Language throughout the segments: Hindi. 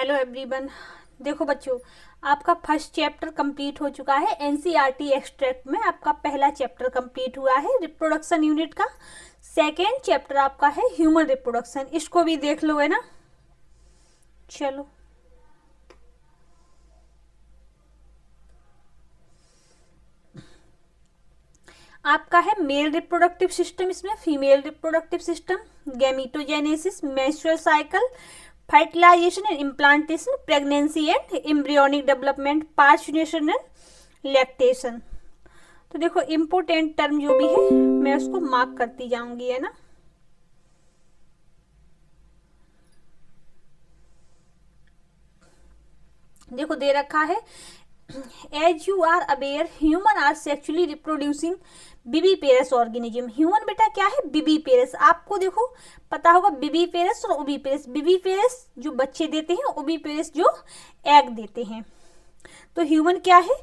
Hello everyone. देखो बच्चों, आपका फर्स्ट चैप्टर कंप्लीट हो चुका है। एनसीईआरटी एक्सट्रैक्ट में आपका पहला चैप्टर कंप्लीट हुआ है रिप्रोडक्शन यूनिट का। सेकेंड चैप्टर आपका है ह्यूमन रिप्रोडक्शन, इसको भी देख लो, है ना। चलो, आपका है मेल रिप्रोडक्टिव सिस्टम, इसमें female reproductive system, gametogenesis, menstrual cycle, fertilisation and implantation, pregnancy and embryonic development, parturition and lactation. तो देखो, इम्पोर्टेंट टर्म जो भी है मैं उसको मार्क करती जाऊंगी, है ना। देखो दे रखा है, as you are aware human are sexually reproducing viviparous organism. Human बेटा क्या है? बिबीपेरस। आपको देखो पता होगा बिबीपेरस और ओबीपेरस। बिबीपेरस जो बच्चे देते हैं, ओबीपेरस जो एग देते हैं। तो ह्यूमन क्या है?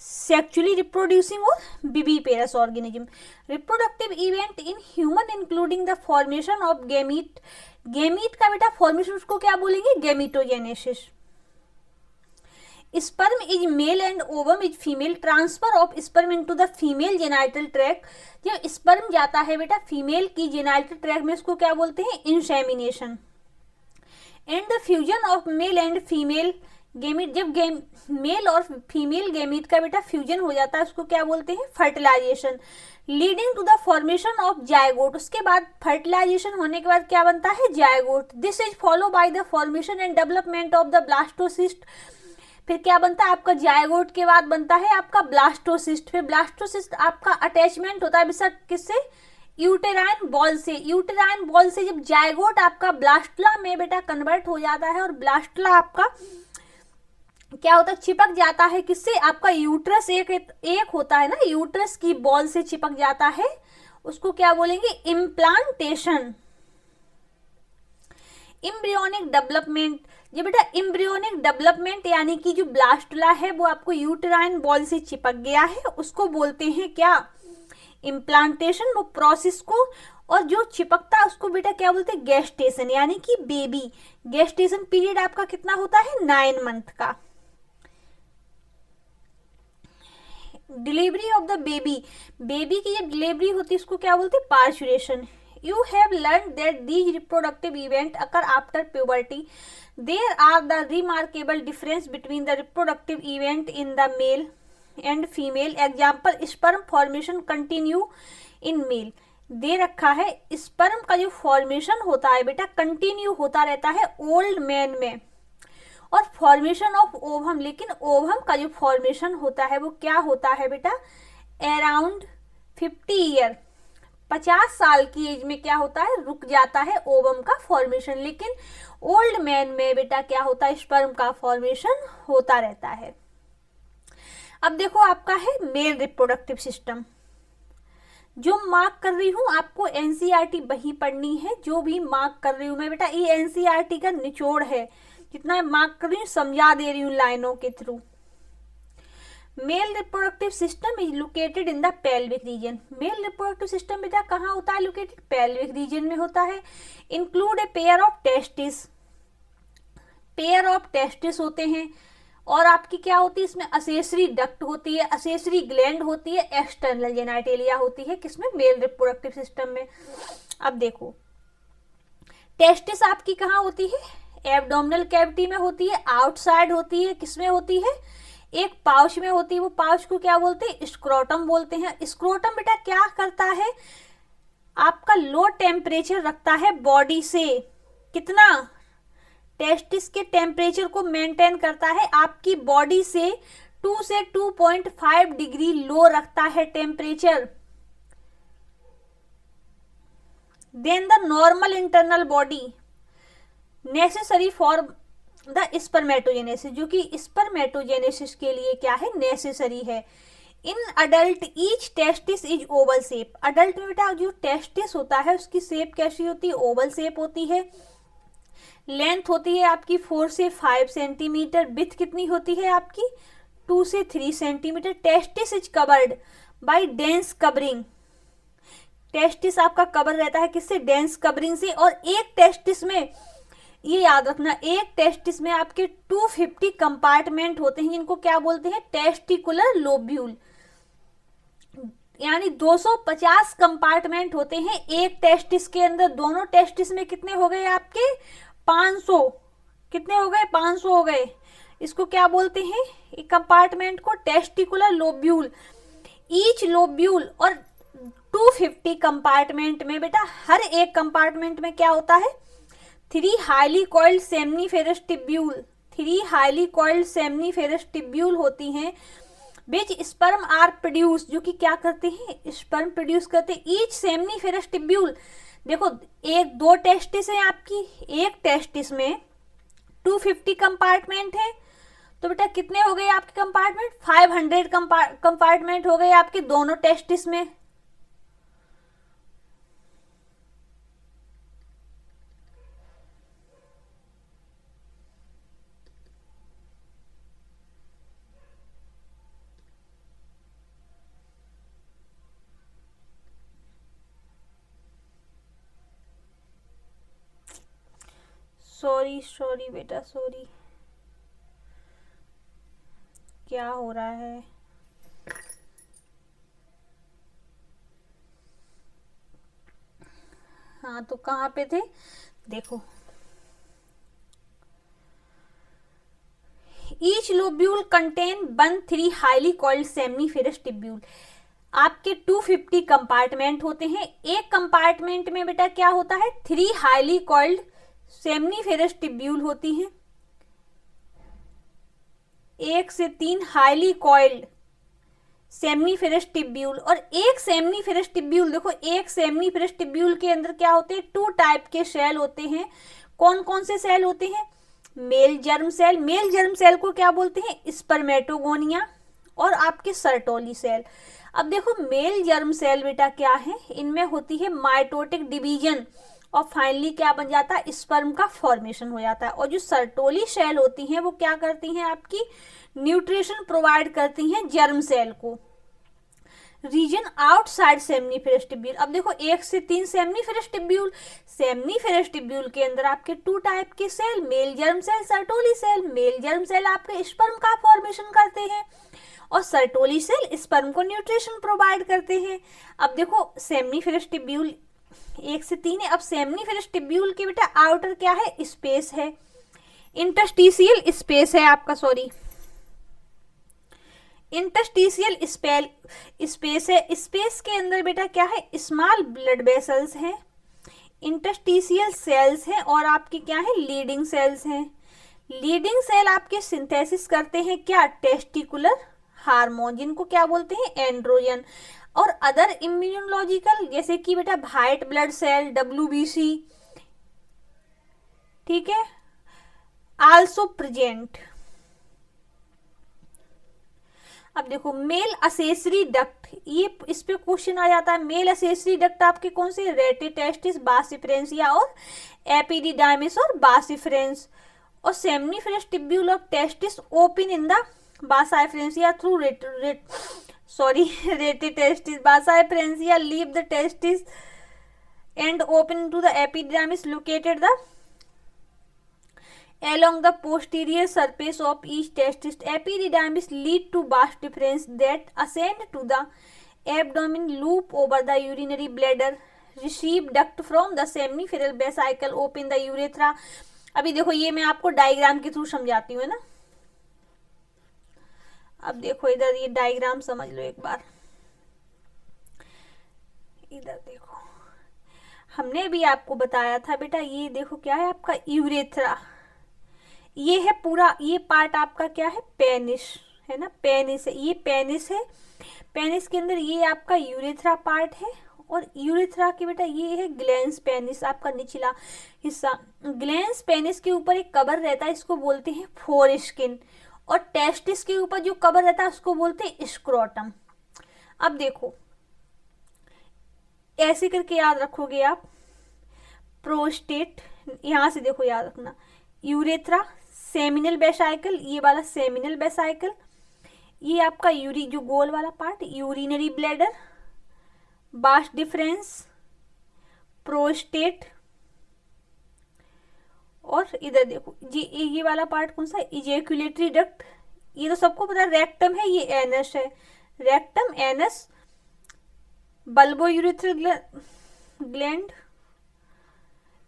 सेक्चुअली रिप्रोड्यूसिंग और viviparous organism. Reproductive event in human including the formation of gamete. Gamete का बेटा फॉर्मेशन उसको क्या बोलेंगे? Gametogenesis. Sperm is male and ovum is female. Transfer of sperm into the female genital tract. जब स्पर्म जाता है बेटा फीमेल की जेनाइटल ट्रैक्ट में, उसको क्या बोलते हैं? Insemination. And the fusion of male and female gamete. जब मेल और फीमेल गैमीट का बेटा फ्यूजन हो जाता है, उसको क्या बोलते हैं? Fertilization. Leading to the formation of zygote. उसके बाद फर्टिलाइजेशन होने के बाद क्या बनता है? Zygote. This is follow by the formation and development of the blastocyst. फिर क्या बनता है आपका? जायगोट के बाद बनता है आपका ब्लास्टोसिस्ट। फिर ब्लास्टोसिस्ट आपका अटैचमेंट होता है बेटा किससे? यूटेराइन बॉल से। यूटेराइन बॉल से जब जायगोट आपका ब्लास्टला में बेटा कन्वर्ट हो जाता है, और ब्लास्टला आपका क्या होता है? चिपक जाता है किससे? आपका यूट्रस एक होता है ना, यूट्रस की बॉल से चिपक जाता है, उसको क्या बोलेंगे? इम्प्लांटेशन। Embryonic development. ये बेटा इम्ब्रियोनिक डेवलपमेंट यानी कि जो ब्लास्टुला है वो आपको यूटेराइन बॉल से चिपक गया है, उसको बोलते हैं क्या? इम्प्लांटेशन। वो प्रोसेस को, और जो चिपकता है उसको बेटा क्या बोलते हैं? गेस्टेशन यानी कि बेबी। गेस्टेशन पीरियड आपका कितना होता है? 9 मंथ का। Delivery of the baby. Baby की जब डिलीवरी होती है उसको क्या बोलते हैं? Parturition. You have learned that these reproductive events occur after puberty. There are the remarkable difference between the reproductive event in the male and female. Example, sperm formation continue in male. दे रखा है स्पर्म का जो फॉर्मेशन होता है बेटा कंटिन्यू होता रहता है ओल्ड मैन में, और फॉर्मेशन ऑफ ओवम, लेकिन ओवम का जो फॉर्मेशन होता है वो क्या होता है बेटा? अराउंड 50 ईयर, 50 साल की एज में क्या होता है? रुक जाता है ओवम का फॉर्मेशन। लेकिन ओल्ड मैन में बेटा क्या होता है? स्पर्म का फॉर्मेशन होता रहता है। अब देखो आपका है मेल रिप्रोडक्टिव सिस्टम। जो मार्क कर रही हूं आपको एनसीईआरटी वही पढ़नी है, जो भी मार्क कर रही हूं मैं बेटा, ये एनसीईआरटी का निचोड़ है। जितना मार्क कर रही हूँ समझा दे रही हूँ लाइनों के through. Mail reproductive system is located in the pelvic region. Mail reproductive system बेटा कहाँ होता है लोकेटेड? पेल्विक रीजन में होता है। Include a pair of testis. Pair of testis होते हैं, और आपकी क्या होती है इसमें? असेसरी डक्ट होती है, असेसरी ग्लैंड होती है, एक्सटर्नल जेनाइटेलिया होती है। किसमें? मेल रिप्रोडक्टिव सिस्टम में। अब देखो टेस्टिस आपकी कहाँ होती है? एब्डोमिनल कैविटी में होती है, आउटसाइड होती है, किसमें होती है? एक पाउच में होती है। वो पाउच को क्या बोलते हैं? स्क्रोटम बोलते हैं। स्क्रोटम बेटा क्या करता है? आपका लो टेम्परेचर रखता है बॉडी से। कितना? टेस्टिस के टेम्परेचर को मेंटेन करता है आपकी बॉडी से 2 से 2.5 डिग्री लो रखता है temperature than the normal internal body necessary for the spermatogenesis, जो कि स्पर्मेटोजेनेसिस के लिए क्या है? नेसेसरी है। In adult each testis is oval shape. Adult में बेटा जो टेस्टिस होता है उसकी शेप कैसी होती है? ओवल शेप होती है। लेंथ होती है आपकी 4 से 5 सेंटीमीटर। विड्थ कितनी होती है आपकी? 2 से 3 centimetre. Testis is covered by dense covering. Testis आपका कवर रहता है किससे? डेंस कवरिंग से। और एक टेस्टिस में ये याद रखना, एक टेस्टिस में आपके 250 कंपार्टमेंट होते हैं जिनको क्या बोलते हैं, टेस्टिकुलर लोब्यूल। यानी 250 कंपार्टमेंट होते हैं एक टेस्टिस के अंदर। दोनों टेस्टिस में कितने हो गए आपके, 500। कितने हो गए, 500 हो गए। इसको क्या बोलते हैं, एक कंपार्टमेंट को टेस्टिकुलर लोब्यूल। ईच लोब्यूल और 250 कंपार्टमेंट में बेटा हर एक कंपार्टमेंट में क्या होता है, 3 highly coiled seminiferous tubule. 3 highly coiled seminiferous tubule होती हैं विच स्पर्म आर प्रोड्यूस, जो कि क्या करते हैं, स्पर्म प्रोड्यूस करते हैं। ईच सेमनीफेरस टिब्यूल, देखो एक दो टेस्टिस है आपकी, एक टेस्टिस में 250 कंपार्टमेंट है, तो बेटा कितने हो गए आपके कंपार्टमेंट, 500 कंपार्टमेंट हो गए आपके दोनों टेस्टिस में। सॉरी सॉरी बेटा सॉरी, क्या हो रहा है। हाँ तो कहाँ पे थे, देखो each lobule contain 3 highly coiled seminiferous tubule. आपके 250 कंपार्टमेंट होते हैं, एक कंपार्टमेंट में बेटा क्या होता है, 3 हाईली कॉइल्ड सेमनीफेरस टिब्यूल होती हैं। 1 से 3 हाईली कॉइल्ड सेमनीफेरस टिब्यूल। और एक सेमनीफेरस टिब्यूल, देखो एक सेमनीफेरस टिब्यूल के अंदर क्या होते हैं, 2 टाइप के सेल होते हैं। कौन कौन से सेल होते हैं, male germ cell. Male germ cell को क्या बोलते हैं, स्पर्मेटोगोनिया। और आपके सर्टोली सेल। अब देखो मेल जर्म सेल बेटा क्या है, इनमें होती है माइटोटिक डिवीजन और फाइनली क्या बन जाता है, स्पर्म का फॉर्मेशन हो जाता है। और जो सर्टोली सेल होती हैं वो क्या करती हैं, आपकी न्यूट्रिशन प्रोवाइड करती हैं जर्म सेल को। Region outside seminiferous tubule. अब देखो 1 से 3 सेमनीफेरस टिब्यूल। सेमनीफेरस टिब्यूल के अंदर आपके 2 टाइप के cell, male germ cell, Sertoli cell. Male germ cell आपके स्पर्म का फॉर्मेशन करते हैं और सर्टोली सेल स्पर्म को न्यूट्रिशन प्रोवाइड करते हैं। अब देखो सेमनीफेरस टिब्यूल 1 से 3 है। अब सेमनीफेरस टिब्यूल के बेटा आउटर क्या है, स्पेस है, इंटरस्टिशियल स्पेस है आपका, सॉरी इंटरस्टिशियल स्पेस है। स्पेस के अंदर बेटा क्या है, स्मॉल ब्लड वेसल्स हैं, इंटरस्टिशियल सेल्स हैं और आपकी क्या है, लीडिंग सेल्स हैं। लीडिंग सेल आपके सिंथेसिस करते हैं क्या, टेस्टिकुलर हार्मोन, जिनको क्या बोलते हैं, एंड्रोजन। और अदर इम्यूनोलॉजिकल जैसे कि बेटा व्हाइट ब्लड सेल, WBC, ठीक है, आल्सो प्रेजेंट। अब देखो मेल असेसरी डक्ट, ये इस पे क्वेश्चन आ जाता है। मेल असेसरी डक्ट आपके कौन से, रेटिटेस्टिस, बासिफ्रेंसिया और एपिडिडाइमिस और बासिफ्रेंस। और seminiferous tubule of testis open in the vasa efferentia through rete testis, vasa efferentia leave the testis and open into the epidermis located the along the posterior surface of each testis. Epididymis lead to vas deferens that ascend to the abdomen, loop over the urinary bladder, receive duct from the seminiferal vesicle, open the urethra. अभी देखो ये मैं आपको डायग्राम के थ्रू समझाती हूँ, है ना। अब देखो इधर ये डायग्राम समझ लो एक बार। इधर देखो हमने भी आपको बताया था बेटा, ये देखो क्या है आपका यूरेथ्रा। ये है पूरा, ये पार्ट आपका क्या है, पेनिस है ना, पेनिस है, ये पेनिस है। पेनिस के अंदर ये आपका यूरेथ्रा पार्ट है। और यूरेथ्रा के बेटा ये है ग्लैंस पेनिस, आपका निचला हिस्सा। ग्लैंस पेनिस के ऊपर एक कवर रहता है, इसको बोलते हैं फोर स्किन। और टेस्टिस के ऊपर जो कवर रहता है उसको बोलते हैं स्क्रोटम। अब देखो ऐसे करके याद रखोगे आप, प्रोस्टेट, यहां से देखो याद रखना, यूरेथ्रा, सेमिनल वेसाइकल, ये वाला सेमिनल वेसाइकल, ये आपका यूरी जो गोल वाला पार्ट, यूरिनरी ब्लैडर, बास डिफरेंस, प्रोस्टेट और इधर देखो जी, ये वाला पार्ट कौन सा है, इजैकुलेटरी डक्ट। ये तो सबको पता है, रेक्टम है, ये एनस है, rectum anus bulbo urethral gland.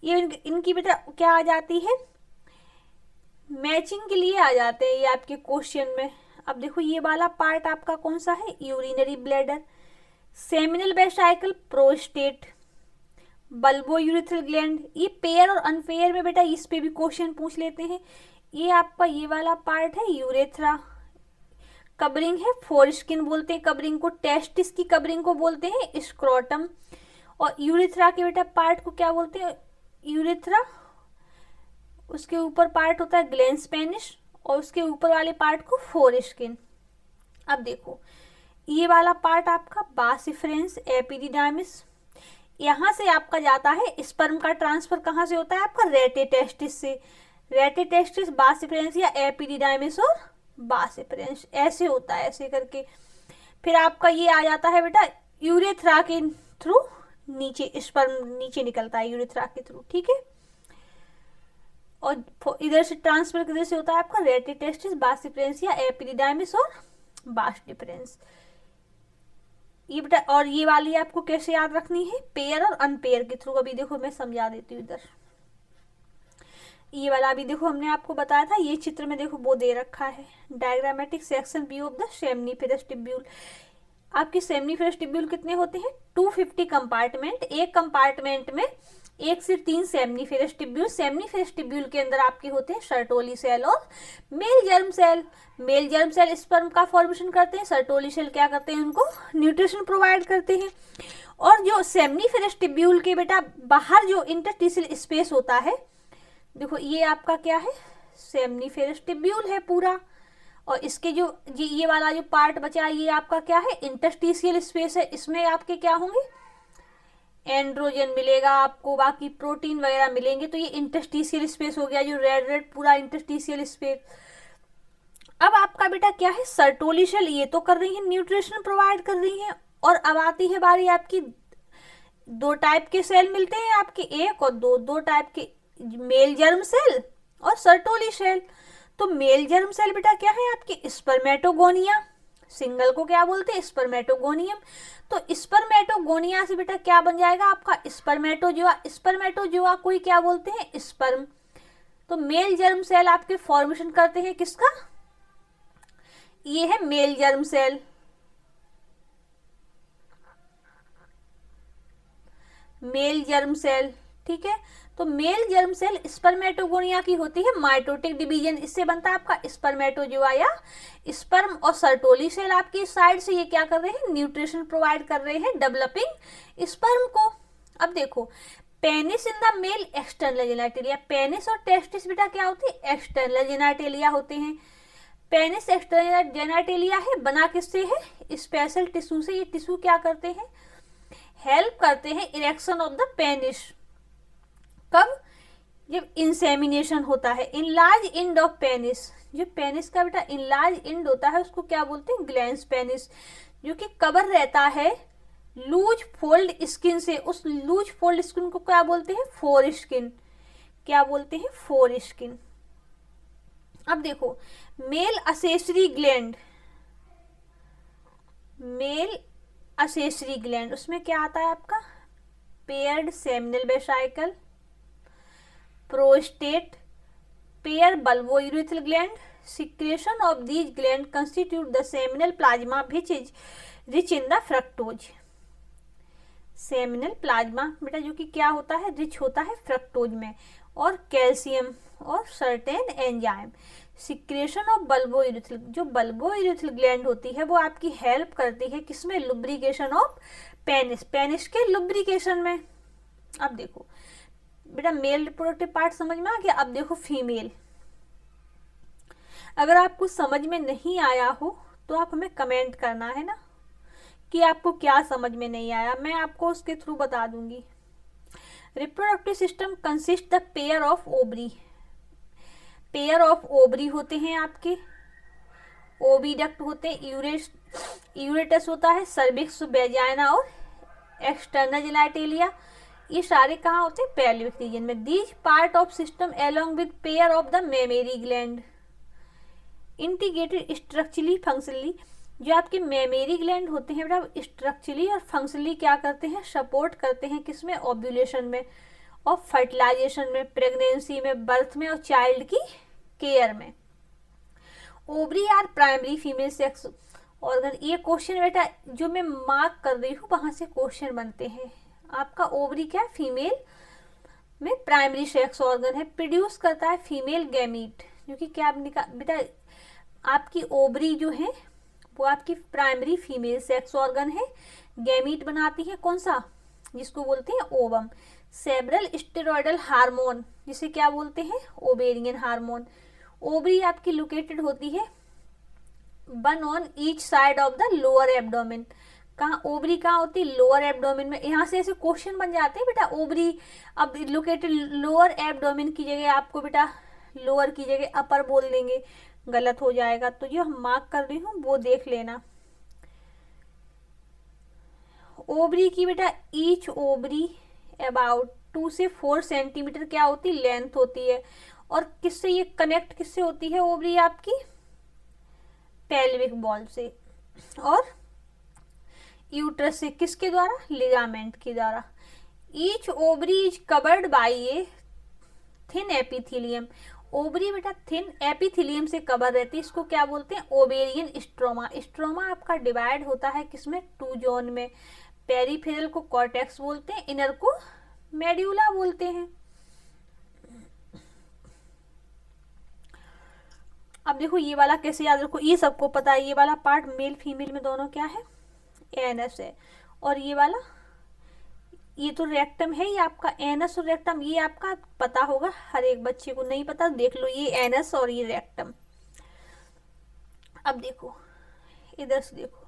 ये इनकी बेटा क्या आ जाती है, मैचिंग के लिए आ जाते हैं ये आपके क्वेश्चन में। अब देखो ये वाला पार्ट आपका कौन सा है, urinary bladder, seminal vesicle, prostate, bulbo urethral gland. ये पेयर और अनपेयर में बेटा इस पे भी क्वेश्चन पूछ लेते हैं। ये आपका ये वाला पार्ट है यूरेथ्रा, कवरिंग है फोरस्किन बोलते हैं कवरिंग को, टेस्टिस की कवरिंग को बोलते हैं स्क्रोटम, और यूरेथ्रा के बेटा पार्ट को क्या बोलते हैं, यूरेथ्रा, उसके ऊपर पार्ट होता है ग्लैंस पेनिस, और उसके ऊपर वाले पार्ट को फोरस्किन। अब देखो ये वाला पार्ट आपका बासिफरेंस एपिडिडामिस, यहाँ से आपका जाता है स्पर्म का ट्रांसफर कहाँ से होता है आपका, रेटेटेस्टिस से, रेटेटेस्टिस बासिफरेंस या एपिडिडामिस और बासिफरेंस ऐसे होता है, ऐसे करके। फिर आपका ये आ जाता है बेटा यूरेथ्रा के थ्रू नीचे, स्पर्म नीचे निकलता है यूरेथ्रा के थ्रू, ठीक है। और इधर से ट्रांसफर किधर से होता है आपका, रेटेटेस्टिस बासिफरेंस या एपिडिडामिस और बास डिफरेंस। ये बेटा और ये वाली आपको कैसे याद रखनी है, पेयर और अनपेयर के थ्रू। अभी देखो मैं समझा देती हूँ इधर, ये वाला अभी देखो हमने आपको बताया था, ये चित्र में देखो वो दे रखा है, diagrammatic section view of the seminiferous tubule. आपकी सेमनीफेरस टिब्यूल कितने होते हैं, 250 कंपार्टमेंट, एक कंपार्टमेंट में 1 से 3 सेमनीफेरस टिब्यूल। सेमनीफेरस टिब्यूल के अंदर आपके होते हैं सर्टोली सेल और male germ cell. Male germ cell sperm का फॉर्मेशन करते हैं, सर्टोली सेल क्या करते हैं, उनको न्यूट्रिशन प्रोवाइड करते हैं। और जो सेमनीफेरस टिब्यूल के बेटा बाहर जो इंटरस्टिशियल स्पेस होता है, देखो ये आपका क्या है, सेमनीफेरस टिब्यूल है पूरा, और इसके जो ये वाला जो पार्ट बचा है ये आपका क्या है, इंटरस्टिशियल स्पेस है। इसमें आपके क्या होंगे, एंड्रोजन मिलेगा आपको, बाकी प्रोटीन वगैरह मिलेंगे। तो ये इंटरस्टिशियल स्पेस हो गया, जो रेड रेड पूरा इंटरस्टिशियल स्पेस। अब आपका बेटा क्या है, सर्टोली सेल, ये तो कर रही है न्यूट्रिशन प्रोवाइड कर रही है। और अब आती है बारी आपकी, 2 टाइप के सेल मिलते हैं आपके, 1 और 2, 2 टाइप के, मेल जर्म सेल और सर्टोली सेल। तो मेल जर्म सेल बेटा क्या है आपके, स्पर्मेटोगोनिया, सिंगल को क्या बोलते हैं, स्पर्मेटोगोनियम। तो स्पर्मेटोगोनिया से बेटा क्या बन जाएगा आपका, स्पर्मेटोजोआ। स्पर्मेटोजोआ को ही क्या बोलते हैं, स्पर्म। तो मेल जर्म सेल आपके फॉर्मेशन करते हैं किसका, ये है male germ cell, male germ cell, ठीक है। तो मेल जर्म सेल स्पर्मेटोगोनिया की होती है माइटोटिक डिवीजन, इससे बनता है आपका स्पर्मेटोजोआ या स्पर्म। और सर्टोली सेल आपकी साइड से ये क्या कर रहे हैं, न्यूट्रिशन प्रोवाइड कर रहे हैं डेवलपिंग स्पर्म को। अब देखो penis in the male external genitalia, penis और टेस्टिस बेटा क्या होती है, एक्सटर्नल जेनाइटेलिया होते हैं। पेनिस एक्सटर्नल जेनाइटेलिया है, बना किससे है, स्पेशल टिश्यू से। ये टिश्यू क्या करते हैं, हेल्प करते हैं इरेक्शन ऑफ द पेनिस। कब, जब इंसेमिनेशन होता है, इनलार्ज इंड ऑफ पेनिस, जो पेनिस का बेटा इनलार्ज इंड होता है उसको क्या बोलते हैं, ग्लैंस पेनिस, जो कि कवर रहता है लूज फोल्ड स्किन से। उस लूज फोल्ड स्किन को क्या बोलते हैं, फोर स्किन, क्या बोलते हैं, फोर स्किन। अब देखो male accessory gland, male accessory gland, उसमें क्या आता है आपका, paired seminal vesicle, prostate, pair bulbourethral gland. Secretion of these glands constitute the seminal plasma which is rich in the fructose। Seminal plasma बेटा जो कि क्या होता है, रिच होता है फ्रक्टोज में और कैल्शियम और certain enzyme. Secretion of bulbo urethral, जो बल्बो यूरेथ्रल ग्लैंड होती है वो आपकी हेल्प करती है किसमें, लुब्रिकेशन ऑफ पेनिस, पेनिस के लुब्रिकेशन में। अब देखो बेटा मेल रिप्रोडक्टिव पार्ट समझ में आ गया। अब देखो फीमेल, अगर आपको समझ में नहीं आया हो तो आप हमें कमेंट करना है ना, कि आपको क्या समझ में नहीं आया, मैं आपको उसके थ्रू बता दूंगी। Reproductive system consist the pair of ovary, pair of ovary होते हैं आपके, ओविडक्ट होते हैं, यूरेटस होता है, सर्विक्स, वेजाइना और एक्सटर्नल जेनाइटेलिया। ये सारे कहाँ होते हैं? पेल्विक रीजन में। These part of system along with pair of the mammary gland integrated structurally functionally. जो आपके मेमरी ग्लैंड होते हैं बेटा, स्ट्रक्चरली और फंक्शनली क्या करते हैं? सपोर्ट करते हैं किसमें? ओव्यूलेशन में और फर्टिलाइजेशन में, प्रेगनेंसी में, बर्थ में और चाइल्ड की केयर में। Ovary are primary female sex organ. ये क्वेश्चन बेटा जो मैं मार्क कर रही हूँ वहां से क्वेश्चन बनते हैं। आपका ओवरी क्या है? फीमेल में प्राइमरी सेक्स ऑर्गन है, प्रोड्यूस करता है फीमेल गैमीट, जो कि क्या बेटा आपकी ओवरी जो है वो आपकी प्राइमरी फीमेल सेक्स ऑर्गन है। गैमीट बनाती है कौन सा? जिसको बोलते हैं ओवम। सेवरल स्टेरॉयडल हार्मोन, जिसे क्या बोलते हैं? Ovarian hormone. ओवरी आपकी लोकेटेड होती है one on each side of the lower abdomen. कहाँ ओवरी कहाँ होती है? लोअर एब्डोमेन में। यहाँ से ऐसे क्वेश्चन बन जाते हैं बेटा। ओवरी अब लोकेटेड लोअर एब्डोमेन की जगह आपको बेटा लोअर की जगह अपर बोल देंगे, गलत हो जाएगा। तो जो हम मार्क कर रही हूँ वो देख लेना। ओवरी की बेटा ईच ओवरी अबाउट 2 से 4 सेंटीमीटर क्या होती? लेंथ होती है। और किससे ये कनेक्ट किससे होती है ओवरी आपकी? पेल्विक बॉल से और यूट्रस से। किसके द्वारा? लिगामेंट के द्वारा। Each ovary is covered by a thin epithelium. Ovary बेटा थिन एपिथेलियम से कवर रहती है, इसको क्या बोलते हैं? Ovarian stroma. स्ट्रोमा आपका डिवाइड होता है किसमें? 2 जोन में। पेरिफेरल को कॉर्टेक्स बोलते हैं, इनर को मेड्यूला बोलते हैं। अब देखो ये वाला कैसे याद रखो, ये सबको पता है। ये वाला पार्ट मेल फीमेल में दोनों क्या है? एनस है। और ये वाला ये तो रेक्टम है, ये आपका एनस और रेक्टम, ये आपका पता होगा। हर एक बच्चे को नहीं पता, देख लो ये एनस और ये रेक्टम। अब देखो इधर से देखो,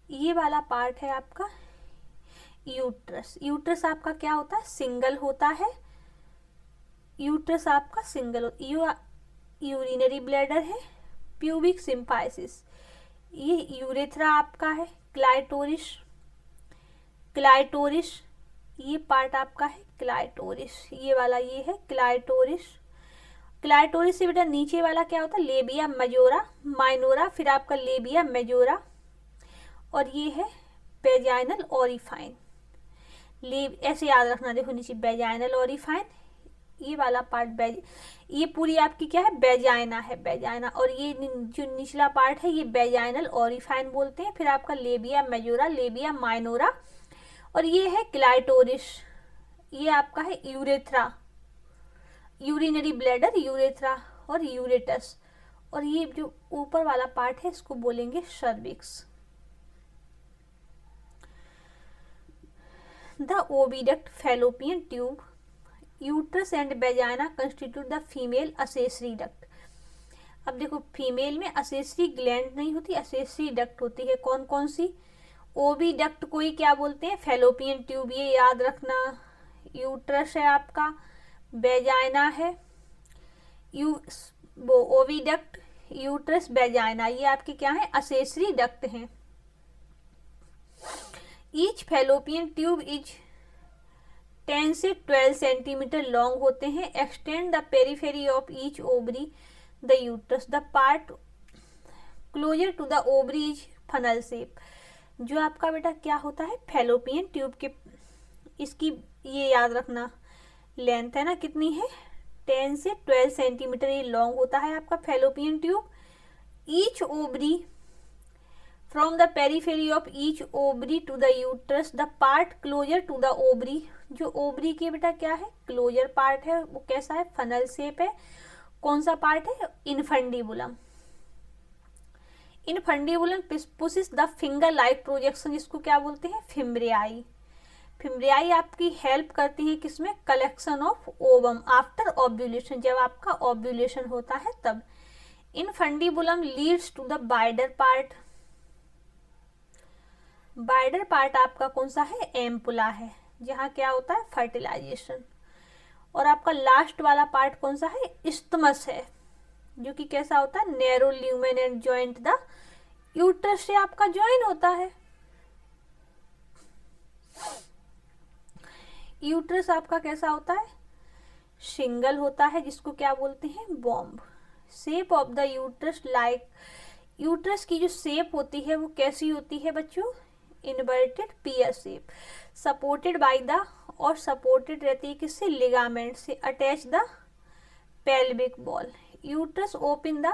ये वाला पार्ट है आपका यूट्रस। यूट्रस आपका क्या होता है? सिंगल होता है। यूट्रस आपका सिंगल यूरिनरी ब्लैडर है। प्यूबिक सिम्फाइसिस, ये यूरेथ्रा आपका है। क्लाइटोरिस, क्लाइटोरिस ये पार्ट आपका है क्लाइटोरिस। ये वाला ये है क्लाइटोरिस। क्लाइटोरिस से बेटा नीचे वाला क्या होता है? लेबिया मेजोरा माइनोरा, फिर आपका लेबिया मेजोरा। और ये है वेजाइनल ओरिफाइन। ऐसे याद रखना, देखो नीचे वेजाइनल ओरिफाइन, ये वाला पार्ट ये पूरी आपकी क्या है? वेजाइना है, वेजाइना। और ये जो निचला पार्ट है ये वेजाइनल ओरिफाइन बोलते हैं। फिर आपका लेबिया मेजोरा, लेबिया माइनोरा, और ये है क्लाइटोरिस। ये आपका है यूरेथ्रा, यूरिनरी ब्लैडर, यूरेथ्रा और यूरेटस। और ये जो ऊपर वाला पार्ट है इसको बोलेंगे cervix. The oviduct, fallopian tube, uterus and vagina constitute the female accessory duct. अब देखो फीमेल में असेसरी ग्लैंड नहीं होती, असेसरी डक्ट होती है। कौन कौन सी? ओविडक्ट को ही क्या बोलते हैं? फैलोपियन ट्यूब, ये याद रखना। यूट्रस है आपका, वेजाइना है, वो ओविडक्ट, यूट्रस, वेजाइना, ये आपके क्या है? असेसरी डक्ट हैं। ईच फैलोपियन ट्यूब इज 10 से 12 सेंटीमीटर लॉन्ग होते हैं। Extend the periphery of each ovary the uterus, the part closer to the ovary is funnel shape. जो आपका बेटा क्या होता है? फैलोपियन ट्यूब के, इसकी ये याद रखना लेंथ है ना कितनी है? 10 से 12 सेंटीमीटर ये लॉन्ग होता है आपका fallopian tube. Each ovary from the periphery of each ovary to the uterus, the part closer to the ovary. जो ओवरी के बेटा क्या है? क्लोजर पार्ट है, वो कैसा है? फनल शेप है। कौन सा पार्ट है? Infundibulum. Infundibulum possesses the finger like projection, जिसको क्या बोलते हैं? फिम्ब्रियाई। फिम्ब्रियाई आपकी हेल्प करती है किसमें? Collection of ovum after ovulation, जब आपका ओव्यूलेशन होता है तब। Infundibulum leads to the wider part. Wider part आपका कौन सा है? एम्पुला है, जहाँ क्या होता है? फर्टिलाइजेशन। और आपका लास्ट वाला पार्ट कौन सा है? इस्थमस है, जो कि कैसा होता है? Narrow lumen and joint the uterus से आपका ज्वाइन होता है। यूट्रस आपका कैसा होता है, सिंगल होता है, जिसको क्या बोलते हैं, bomb. Shape of the uterus like, uterus की जो शेप होती है वो कैसी होती है बच्चों, inverted pear shape, supported by the, और सपोर्टेड रहती है किससे, लिगामेंट से, attach the pelvic wall. Uterus open the,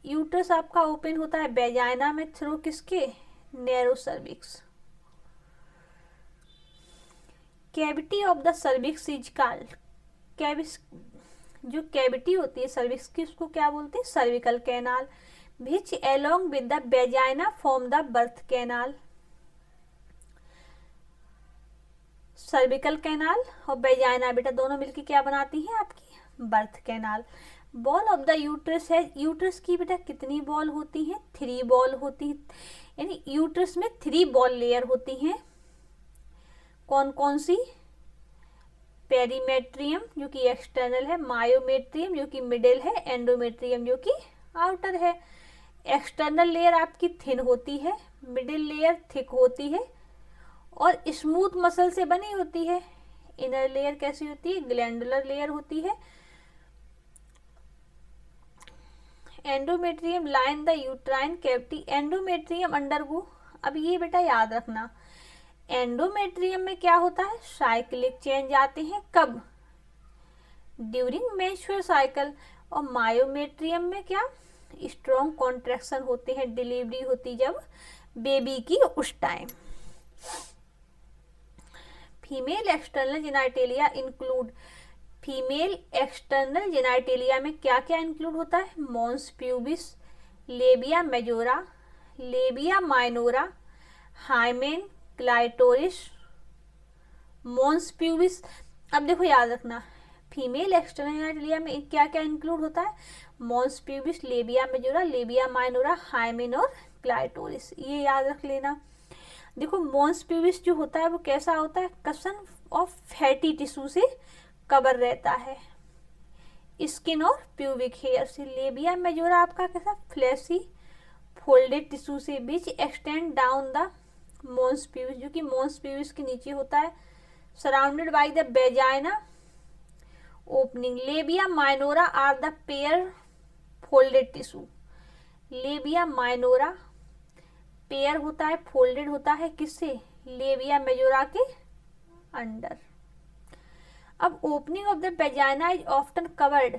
uterus आपका ओपन होता है वेजाइना में थ्रू किसके, narrow cervix. Cavity of the cervix is called, कैविस, जो कैविटी होती है सर्विक्स की उसको क्या बोलते हैं, cervical canal. Which along with the vagina form the birth canal, cervical canal और वेजाइना बेटा दोनों मिलकर क्या बनाती हैं आपकी, birth canal. Ball of the uterus है, यूट्रस की बेटा कितनी बॉल होती हैं, 3 बॉल होती है, यानी यूट्रस में 3 बॉल लेयर होती हैं। कौन कौन सी, पेरीमेट्रियम जो कि एक्सटर्नल है, मायोमेट्रियम जो कि मिडिल है, एंडोमेट्रियम जो कि आउटर है। एक्सटर्नल लेयर आपकी थिन होती है, मिडिल लेयर थिक होती है और स्मूथ मसल से बनी होती है। इनर लेयर कैसी होती है, ग्लैंडुलर लेयर होती है। Endometrium line the uterine cavity, endometrium undergo, अब ये बेटा याद रखना, एंडोमेट्रियम में क्या होता है, साइक्लिक चेंज आते हैं, कब, ड्यूरिंग मेंस्ट्रुअल साइकिल। और मायोमेट्रियम में क्या, स्ट्रॉन्ग कॉन्ट्रैक्शन होते हैं, डिलीवरी होती जब बेबी की उस time. Female external genitalia include, female external genitalia में क्या क्या इंक्लूड होता है, mons pubis, labia majora, labia minora, hymen, clitoris, mons pubis. अब देखो याद रखना, फीमेल एक्सटर्नल जेनाइटेलिया में क्या क्या इंक्लूड होता है, mons pubis, labia majora, labia minora, hymen और क्लाइटोरिस, ये याद रख लेना। देखो मॉन्स प्यूबिस जो होता है वो कैसा होता है, कसन ऑफ फैटी टिश्यू से कवर रहता है, स्किन और प्यूबिक हेयर से। लेबिया मेजोरा आपका कैसा, फ्लैशी फोल्डेड टिश्यू से, which extend down the mons pubis, जो कि मॉन्स प्यूबिस के नीचे होता है, surrounded by the vagina opening. Labia minora are the pair folded tissue, labia minora pair होता है, फोल्डेड होता है किससे, लेबिया मेजोरा के अंडर। अब opening of the vagina is often covered,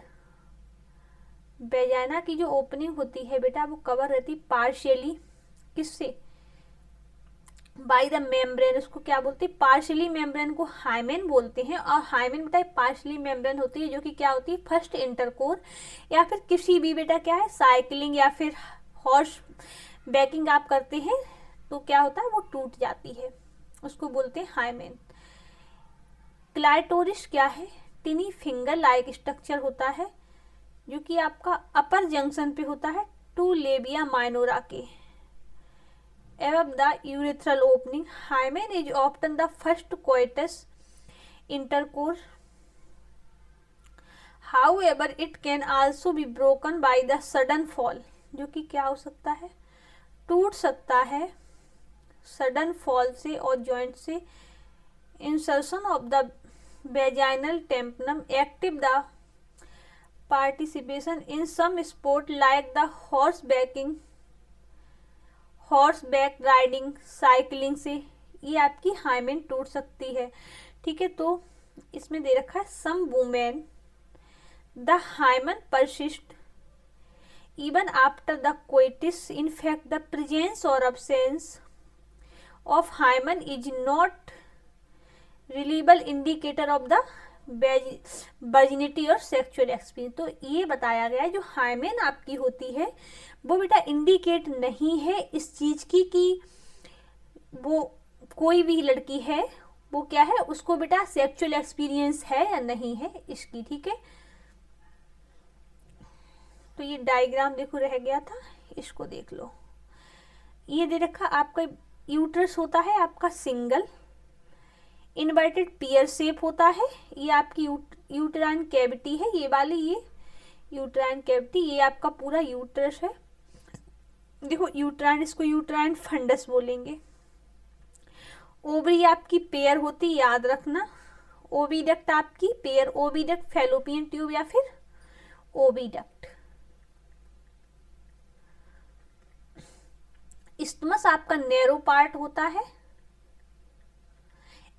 vagina की जो ओपनिंग होती है बेटा वो कवर रहती पार्शियली किससे, बाय द मेम्ब्रेन, उसको क्या बोलते हैं, पार्शियली मेम्ब्रेन को हाइमेन बोलते हैं। और हाइमेन बेटा पार्शियली मेम्ब्रेन होती है जो कि क्या होती है, फर्स्ट इंटरकोर या फिर किसी भी बेटा क्या है, साइकिलिंग या फिर हॉर्स बैकिंग आप करते हैं तो क्या होता है वो टूट जाती है, उसको बोलते हैं हाइमेन। क्लाइटोरिस क्या है, टिनी फिंगर लाइक स्ट्रक्चर होता है जो कि आपका अपर जंक्शन पे होता है टू लेबिया माइनोरा के, above the urethral opening. Hymen is often the first coitus intercourse. However, it can also be broken by the sudden fall, जो कि क्या हो सकता है, टूट सकता है सडन फॉल से और जॉइंट से। Insertion of the vaginal tampon active the participation in some sport like the horseback riding, cycling से ये आपकी हाइमेन टूट सकती है। ठीक है, तो इसमें दे रखा है some women the hymen persist even after the coitus. In fact, the presence or absence of hymen is not reliable indicator of the virginity और sexual experience. तो ये बताया गया है जो हाइमेन आपकी होती है वो बेटा इंडिकेट नहीं है इस चीज की कि वो कोई भी लड़की है वो क्या है, उसको बेटा सेक्सुअल एक्सपीरियंस है या नहीं है इसकी। ठीक है, तो ये डायग्राम देखो रह गया था, इसको देख लो। ये दे रखा आपका यूट्रस होता है आपका सिंगल, इन्वर्टेड पियर शेप होता है, ये आपकी यूट्राइन कैविटी है, ये वाली ये यूट्राइन कैविटी, ये आपका पूरा यूट्रस है। देखो यूट्राइन, इसको यूट्राइन फंडस बोलेंगे। ओवरी आपकी पेयर होती, याद रखना, ओविडक्ट आपकी पेयर ओविडक्ट, फैलोपियन ट्यूब या फिर ओविडक्ट। इस्थमस आपका नैरो पार्ट होता है,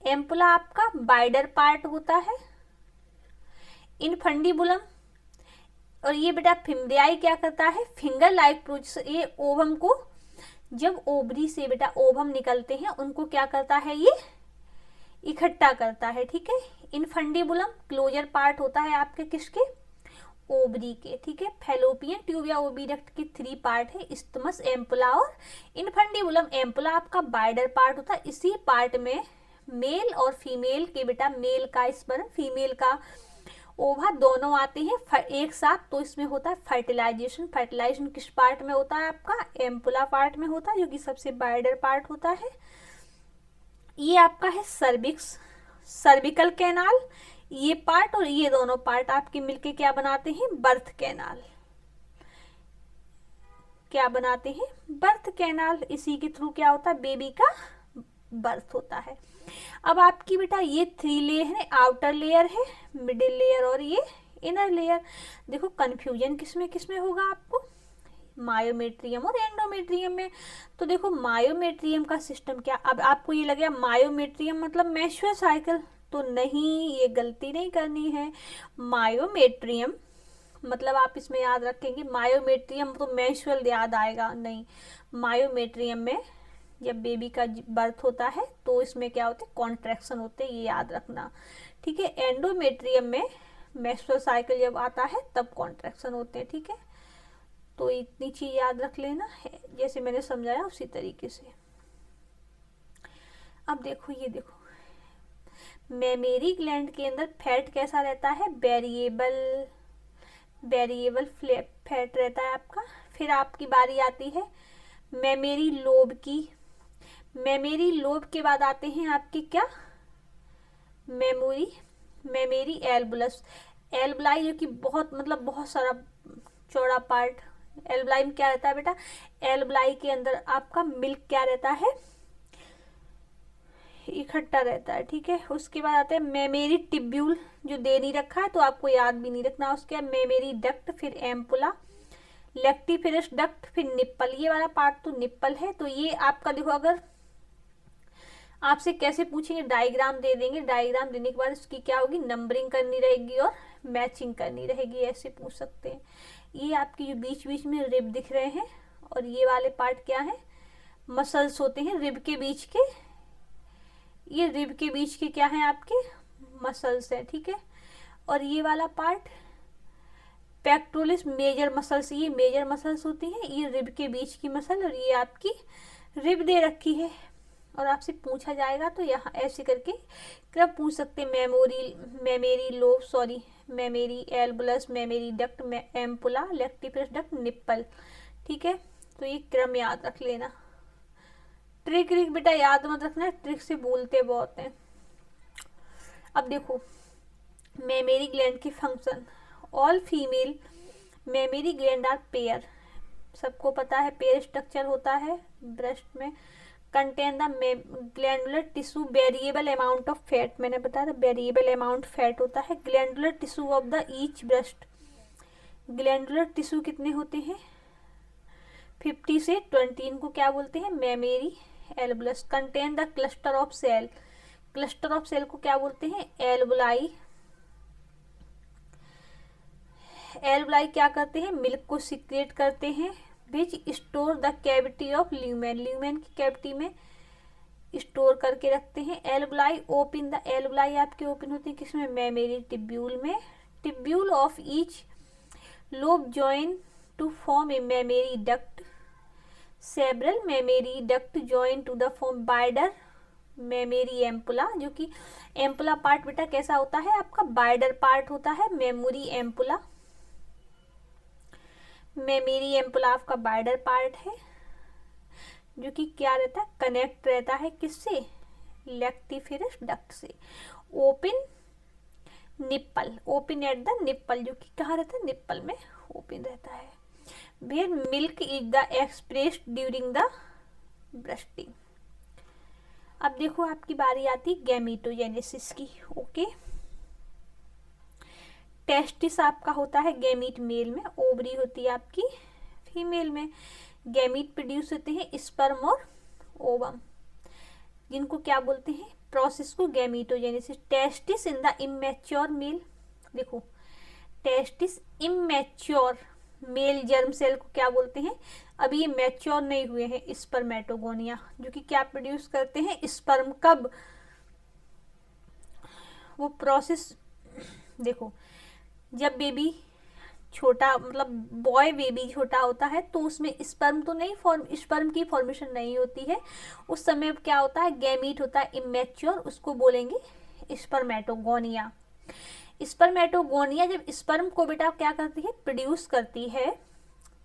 एम्पुला आपका वाइडर पार्ट होता है। इनफंडिबुलम और ये बेटा फिम्ब्रियाई क्या करता है, फिंगर लाइक प्रोसेस, ये ओवम को, जब ओवरी से बेटा ओवम निकलते हैं उनको क्या करता है, ये इकट्ठा करता है, ठीक है। इनफंडिबुलम क्लोजर पार्ट होता है आपके किसके, ओवरी के, ठीक है। फैलोपियन ट्यूब या ओविडक्ट के 3 पार्ट है, इस्थमस, एम्पुला और इनफंडिबुलम। एम्पुला आपका वाइडर पार्ट होता है, इसी पार्ट में मेल और फीमेल के बेटा, मेल का स्पर्म फीमेल का ओवा दोनों आते हैं एक साथ, तो इसमें होता है फर्टिलाइजेशन। फर्टिलाइजेशन किस पार्ट में होता है आपका, एम्पुला पार्ट में होता है, जो कि सबसे वाइडर पार्ट होता है। ये आपका है सर्विक्स, सर्विकल कैनाल, ये पार्ट और ये दोनों पार्ट आपके मिलके क्या बनाते हैं, बर्थ कैनाल। क्या बनाते हैं, बर्थ कैनाल। इसी के थ्रू क्या होता है, बेबी का बर्थ होता है। अब आपकी बेटा ये 3 लेयर है, आउटर लेयर है, मिडिल लेयर और ये इनर लेयर। देखो कंफ्यूजन किसमें होगा आपको, मायोमेट्रियम और एंडोमेट्रियम में। तो देखो मायोमेट्रियम का सिस्टम क्या, अब आपको ये लगेगा मायोमेट्रियम मतलब मेंस्ट्रुअल साइकिल, तो नहीं, ये गलती नहीं करनी है। मायोमेट्रियम मतलब आप इसमें याद रखेंगे, मायोमेट्रियम तो मेंस्ट्रुअल याद आएगा, नहीं। मायोमेट्रियम में जब बेबी का बर्थ होता है तो इसमें क्या होते हैं, कॉन्ट्रैक्शन होते हैं, ये याद रखना, ठीक है। एंडोमेट्रियम में मेंस्ट्रुअल साइकिल जब आता है तब कॉन्ट्रैक्शन होते हैं, ठीक है। तो इतनी चीज याद रख लेना है, जैसे मैंने समझाया उसी तरीके से। अब देखो ये देखो, मेमेरी ग्लैंड के अंदर फैट कैसा रहता है, वेरिएबल फैट रहता है आपका। फिर आपकी बारी आती है मेमेरी लोब की। मेमेरी लोब के बाद आते हैं आपके क्या, मेमेरी एल्बुलस। एल्बुलाई जो कि बहुत सारा चौड़ा पार्ट। एल्बुलाई में क्या रहता है बेटा, एल्बुलाई के अंदर आपका मिल्क क्या रहता है, इकट्ठा रहता है, ठीक है। उसके बाद आते हैं मेमेरी टिब्यूल, जो दे नहीं रखा है तो आपको याद भी नहीं रखना। उसके बाद मेमेरी डक्ट, फिर एम्पुला, लेक्टिफेरस डक्ट, फिर निप्पल। ये वाला पार्ट तो निप्पल है। तो ये आपका देखो, अगर आपसे कैसे पूछेंगे, डायग्राम दे देंगे, डायग्राम देने के बाद इसकी क्या होगी, नंबरिंग करनी रहेगी और मैचिंग करनी रहेगी, ऐसे पूछ सकते हैं। ये आपकी जो बीच बीच में रिब दिख रहे हैं, और ये वाले पार्ट क्या है, मसल्स होते हैं रिब के बीच के, ये रिब के बीच के क्या है आपके, मसल्स है, ठीक है। और ये वाला पार्ट पेक्टोरलिस मेजर मसल्स, ये मेजर मसल्स होती हैं, ये रिब के बीच की मसल, और ये आपकी रिब दे रखी है। और आपसे पूछा जाएगा तो यहाँ ऐसे करके कब पूछ सकते, mammary lobe, sorry mammary alveolus, mammary duct, ampulla, lactiferous duct, nipple, ठीक है। तो ये क्रम याद रख लेना। ट्रिक बेटा याद मत रखना, ट्रिक से भूलते बहुत हैं। अब देखो मेमेरी ग्लैंड की function, all female mammary gland are pair, सबको पता है पेयर स्ट्रक्चर होता है ब्रेस्ट में। Contain the glandular tissue variable amount of fat, मैंने बताया था वेरिएबल अमाउंट फैट होता है। Glandular tissue of the each breast, glandular tissue कितने होते हैं, 50 से 20, इनको क्या बोलते हैं, mammary alveolus. Contain the cluster of cell, cluster of cell को क्या बोलते हैं, एल्बुलाई। एल्बुलाई क्या करते हैं, मिल्क को सिक्रेट करते हैं, विच store the cavity of lumen, lumen की कैविटी में स्टोर करके रखते हैं। एल्बुलाई ओपन, द एल्बुलाई आपके ओपन होते हैं किसमें, मेमेरी टिब्यूल में। Tubule of each lobe join to form a mammary duct, several mammary duct join to the form wider mammary ampulla, जो कि एम्पुला पार्ट बेटा कैसा होता है आपका, बाइडर पार्ट होता है, मेमोरी एम्पुला। मेमेरी एम्पुला आपका बाइडर पार्ट है, जो कि क्या रहता है, कनेक्ट रहता है किससे, लेक्टिफेरस डक्ट से। Open nipple, open at the nipple, जो कि कहाँ रहता है, निप्पल में ओपन रहता है। Where milk is the expressed during the breasting. अब देखो आपकी बारी आती गैमीटोजेनेसिस की। ओके, टेस्टिस आपका होता है गैमीट मेल में, ओवरी होती है आपकी फीमेल में। गैमीट प्रोड्यूस होते हैं स्पर्म और ओवम, जिनको क्या बोलते हैं, प्रोसेस को gametogenesis. Testis in the immature male, देखो testis immature male germ cell को क्या बोलते हैं, अभी ये मैच्योर नहीं हुए हैं स्पर्मेटोगोनिया, जो कि क्या प्रोड्यूस करते हैं स्पर्म। कब वो प्रोसेस, देखो जब बेबी छोटा, मतलब बॉय बेबी छोटा होता है तो उसमें स्पर्म तो नहीं स्पर्म की फॉर्मेशन नहीं होती है, उस समय क्या होता है, गैमीट होता है इमेच्योर, उसको बोलेंगे स्पर्मेटोगोनिया। स्पर्मेटोगोनिया जब स्पर्म को बेटा क्या करती है, प्रोड्यूस करती है,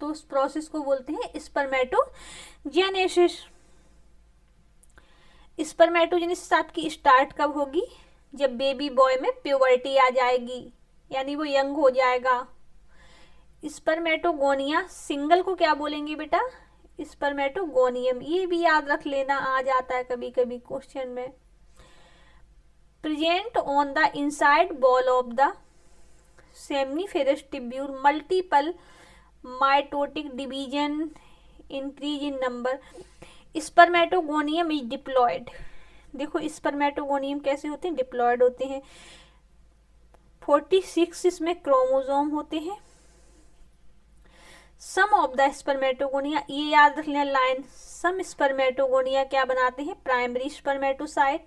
तो उस प्रोसेस को बोलते हैं स्पर्मेटोजेनेसिस। स्पर्मेटोजेनेसिस आपकी स्टार्ट कब होगी, जब बेबी बॉय में प्यूबर्टी आ जाएगी, यानी वो यंग हो जाएगा। स्पर्मेटोगोनिया सिंगल को क्या बोलेंगे बेटा, स्पर्मेटोगोनियम, ये भी याद रख लेना, आ जाता है कभी कभी क्वेश्चन में। Present on the inside wall of the seminiferous tubule, multiple mitotic division, increase in number. Spermatogonium is diploid, देखो स्पर्मेटोगोनियम कैसे होते हैं, डिप्लॉयड होते हैं। 46 इसमें क्रोमोसोम होते हैं। सम ऑफ द स्पर्मेटोगोनिया, ये याद रख लेना लाइन, सम स्पर्मेटोगोनिया क्या बनाते हैं, primary spermatocyte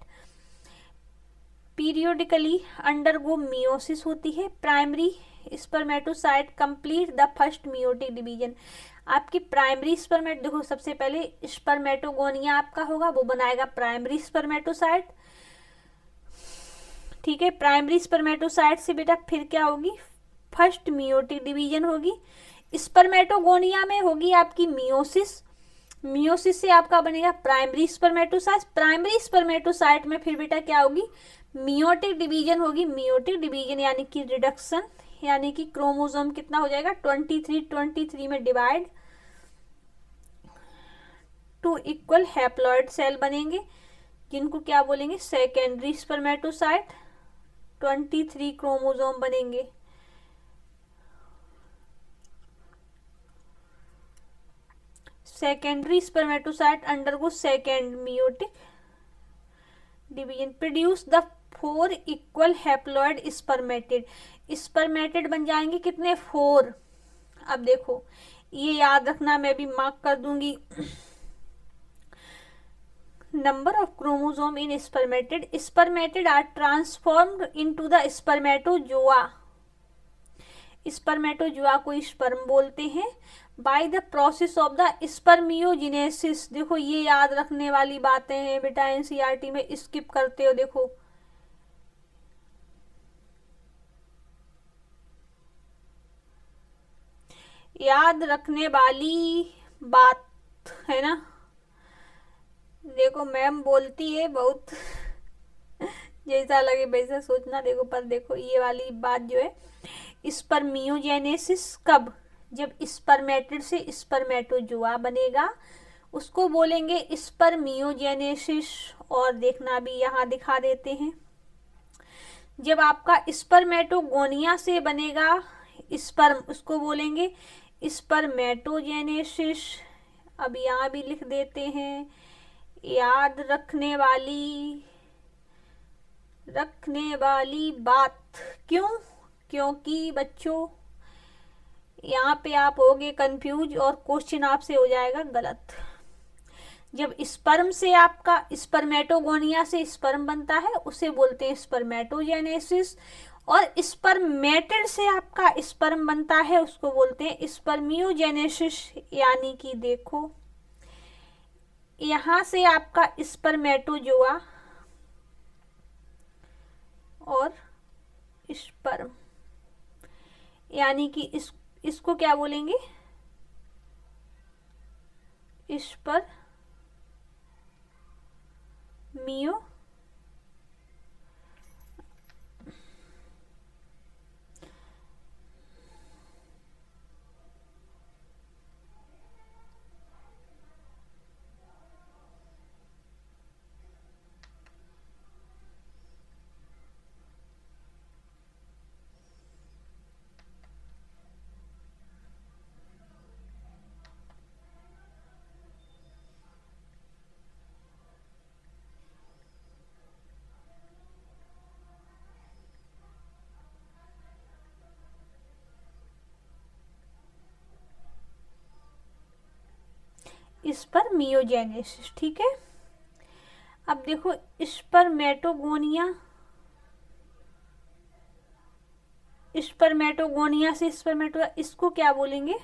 periodically undergo meiosis होती है। Primary spermatocyte complete the first meiotic division. आपकी प्राइमरी स्पर्मेट, देखो सबसे पहले स्पर्मेटोगोनिया आपका होगा, वो बनाएगा प्राइमरी स्पर्मेटोसाइट, ठीक है। प्राइमरी स्पर्मेटोसाइट से बेटा फिर क्या होगी, फर्स्ट मियोटिक डिवीजन होगी। स्पर्मेटोगोनिया में होगी आपकी मियोसिस, मियोसिस से आपका बनेगा प्राइमरी स्पर्मेटोसाइट, प्राइमरी स्पर्मेटोसाइट में फिर बेटा क्या होगी, मियोटिक डिवीजन होगी। मियोटिक डिवीजन यानी कि रिडक्शन, यानी कि क्रोमोसोम कितना हो जाएगा, 23 में डिवाइड, 2 इक्वल हैप्लॉइड सेल बनेंगे, जिनको क्या बोलेंगे, सेकेंडरी स्पर्मेटोसाइट, 23 क्रोमोसोम बनेंगे। Secondary spermatocyte undergo second meiotic division, produce the 4 equal haploid spermatid, spermatid बन जाएंगे कितने, 4। अब देखो ये याद रखना, मैं भी मार्क कर दूंगी। Number of chromosome in spermatid are transformed into the spermatozoa, spermatozoa को स्पर्म बोलते हैं। By the process of the spermiogenesis, देखो ये याद रखने वाली बातें हैं बेटा, एनसीईआरटी में स्किप करते हो, देखो याद रखने वाली बात है ना। देखो मैम बोलती है बहुत जैसा लगे वैसा सोचना, देखो पर देखो ये वाली बात जो है, स्पर्मियोजेनेसिस कब, जब स्पर्मेटिड से स्पर्मेटोजोआ बनेगा, उसको बोलेंगे स्पर्मियोजेनेसिस। और देखना भी यहाँ दिखा देते हैं, जब आपका स्पर्मेटोगोनिया से बनेगा स्पर्म, उसको बोलेंगे स्पर्मेटोजेनेसिस। अब यहाँ भी लिख देते हैं, याद रखने वाली बात, क्यों, क्योंकि बच्चों यहाँ पे आप होगे कंफ्यूज और क्वेश्चन आपसे हो जाएगा गलत। जब स्पर्म से आपका स्पर्मेटोगोनिया से स्पर्म बनता है उसे बोलते हैं स्पर्मेटोजेनेसिस, और स्पर्मेटिड से आपका स्पर्म बनता है उसको बोलते हैं स्पर्मियोजेनेसिस। यानी कि देखो यहाँ से आपका स्पर्मेटोजोआ और स्पर्म, यानी कि इसको क्या बोलेंगे, स्पर्मियो स्पर्मियोजेनेसिस, ठीक है। अब देखो स्पर्मेटोगोनिया, स्पर्मेटोगोनिया से स्पर्मेटो, इसको क्या बोलेंगे?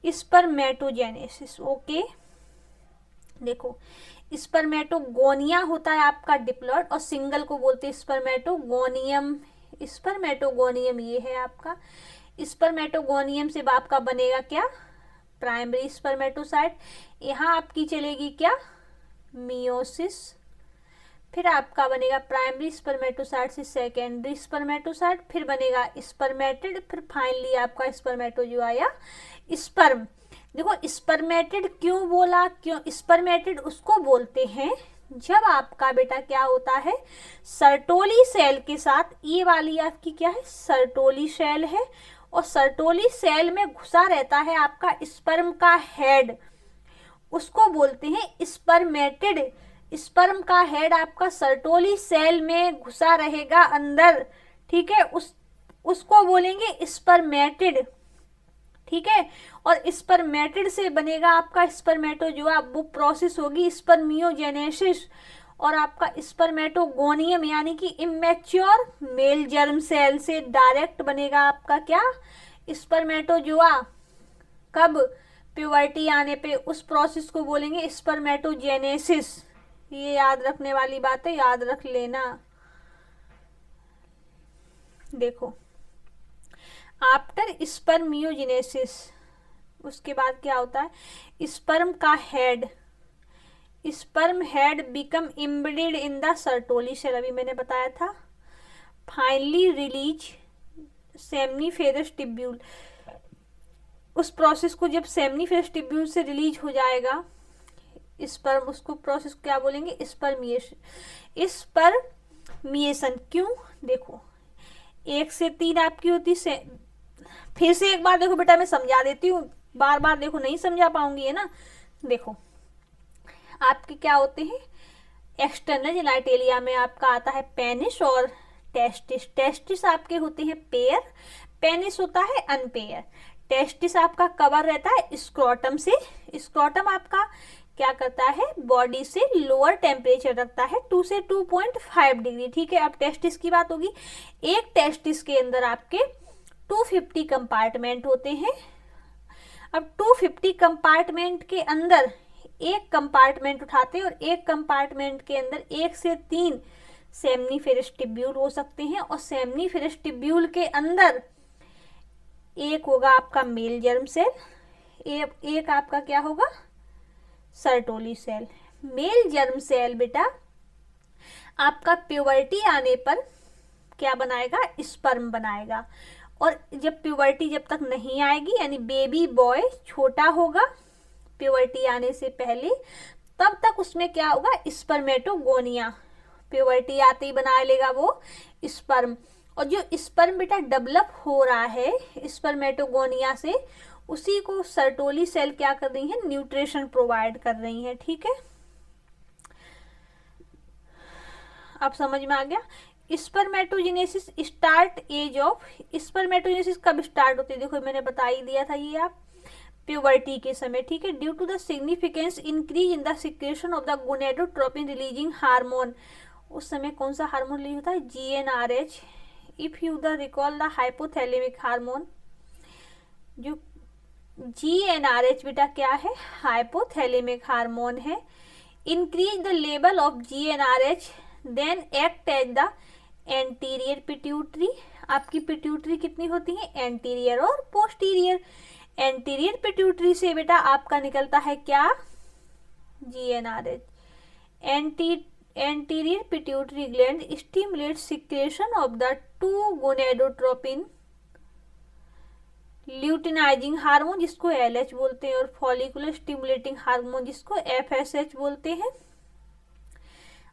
Spermatogenesis, okay. देखो स्पर्मेटोगोनिया होता है आपका डिप्लॉइड और सिंगल को बोलते हैं स्पर्मेटोगोनियम। स्पर्मेटोगोनियम ये है आपका। स्पर्मेटोगोनियम से आपका बनेगा क्या? Primary spermatocyte. यहाँ आपकी चलेगी क्या? मियोसिस। फिर आपका बनेगा प्राइमरी स्पर्मेटोसाइट से सेकेंडरी स्पर्मेटोसाइट, फिर बनेगा स्पर्मेटिड, फिर फाइनली आपका स्पर्मेटोजोआ या स्पर्म। देखो स्पर्मेटिड क्यों बोला? क्यों स्पर्मेटिड उसको बोलते हैं जब आपका बेटा क्या होता है, सर्टोली सेल के साथ, ये वाली आपकी क्या है? सर्टोली सेल है, और सर्टोली सेल में घुसा रहता है आपका स्पर्म का हेड, उसको बोलते हैं स्पर्मेटिड। स्पर्म का हेड आपका सर्टोली सेल में घुसा रहेगा अंदर, ठीक है, उसको बोलेंगे स्पर्मेटिड, ठीक है। और स्पर्मेटिड से बनेगा आपका स्पर्मेटोजोआ, वो प्रोसेस होगी स्पर्मियोजेनेसिस। और आपका स्पर्मेटोगोनियम यानी कि इमेच्योर मेल जर्म सेल से डायरेक्ट बनेगा आपका क्या? स्पर्मेटोजोआ। कब? प्यूबर्टी आने पे। उस प्रोसेस को बोलेंगे स्पर्मेटोजेनेसिस। ये याद रखने वाली बात है, याद रख लेना। देखो आफ्टर स्पर्मियोजेनेसिस उसके बाद क्या होता है? स्पर्म का head, sperm head become embedded in the Sertoli cell, अभी मैंने बताया था। Finally release seminiferous tubule. उस प्रोसेस को जब सेमनीफेरस टिब्यूल से रिलीज हो जाएगा स्पर्म, उसको प्रोसेस क्या बोलेंगे? स्पर्मिएशन। स्पर्मिएशन क्यों? देखो 1 से 3 आपकी होती से, फिर से एक बार देखो बेटा मैं समझा देती हूँ, बार बार देखो नहीं समझा पाऊंगी, है ना। देखो आपके क्या होते हैं, एक्सटर्नल जेनाइटेलिया में आपका आता है पेनिस और टेस्टिस। टेस्टिस आपके होते हैं पेयर, पेनिस होता है अनपेयर। टेस्टिस आपका कवर रहता है स्क्रोटम से। स्क्रोटम आपका क्या करता है, बॉडी से लोअर टेम्परेचर रखता है 2 से 2.5 डिग्री, ठीक है। अब टेस्टिस की बात होगी। एक टेस्टिस के अंदर आपके 250 कंपार्टमेंट होते हैं। अब 250 कंपार्टमेंट के अंदर एक कंपार्टमेंट उठाते हैं और एक कंपार्टमेंट के अंदर 1 से 3 सेमनीफेरस टिब्यूल हो सकते हैं, और सेमनीफेरस टिब्यूल के अंदर एक होगा आपका मेल जर्म सेल, एक आपका क्या होगा, Sertoli cell. Male germ cell बेटा आपका प्यूबर्टी आने पर क्या बनाएगा, स्पर्म बनाएगा। और जब प्यूबर्टी जब तक नहीं आएगी, यानी बेबी बॉय छोटा होगा प्यूबर्टी आने से पहले, तब तक उसमें क्या होगा, स्पर्मेटोगोनिया। प्यूबर्टी आते ही बना लेगा वो स्पर्म। और जो स्पर्म बेटा डेवलप हो रहा है स्पर्मेटोगोनिया से, उसी को सर्टोली सेल क्या कर रही है, न्यूट्रिशन प्रोवाइड कर रही है, ठीक है। अब समझ में आ गया। Spermatogenesis start age of, spermatogenesis कब स्टार्ट होती है, देखो मैंने बता ही दिया था ये आप, प्यूबर्टी के समय, ठीक है। Due to the significance increase in the secretion of the gonadotropin releasing hormone. उस समय कौन सा हार्मोन रिलीज होता है, GnRH। If you the recall the hypothalamic hormone, जो GnRH बेटा क्या है, हाइपोथैलेमिक हार्मोन है। Increase the level of GnRH then act as the anterior pituitary. आपकी पिट्यूटरी कितनी होती है, एंटीरियर और पोस्टीरियर। एंटीरियर पिट्यूटरी से बेटा आपका निकलता है क्या, GnRH। Anterior pituitary gland stimulate secretion of the 2 gonadotropin luteinizing hormone, जिसको LH बोलते हैं, और फॉलिकुलर स्टिमुलेटिंग हार्मोन, जिसको FSH बोलते हैं।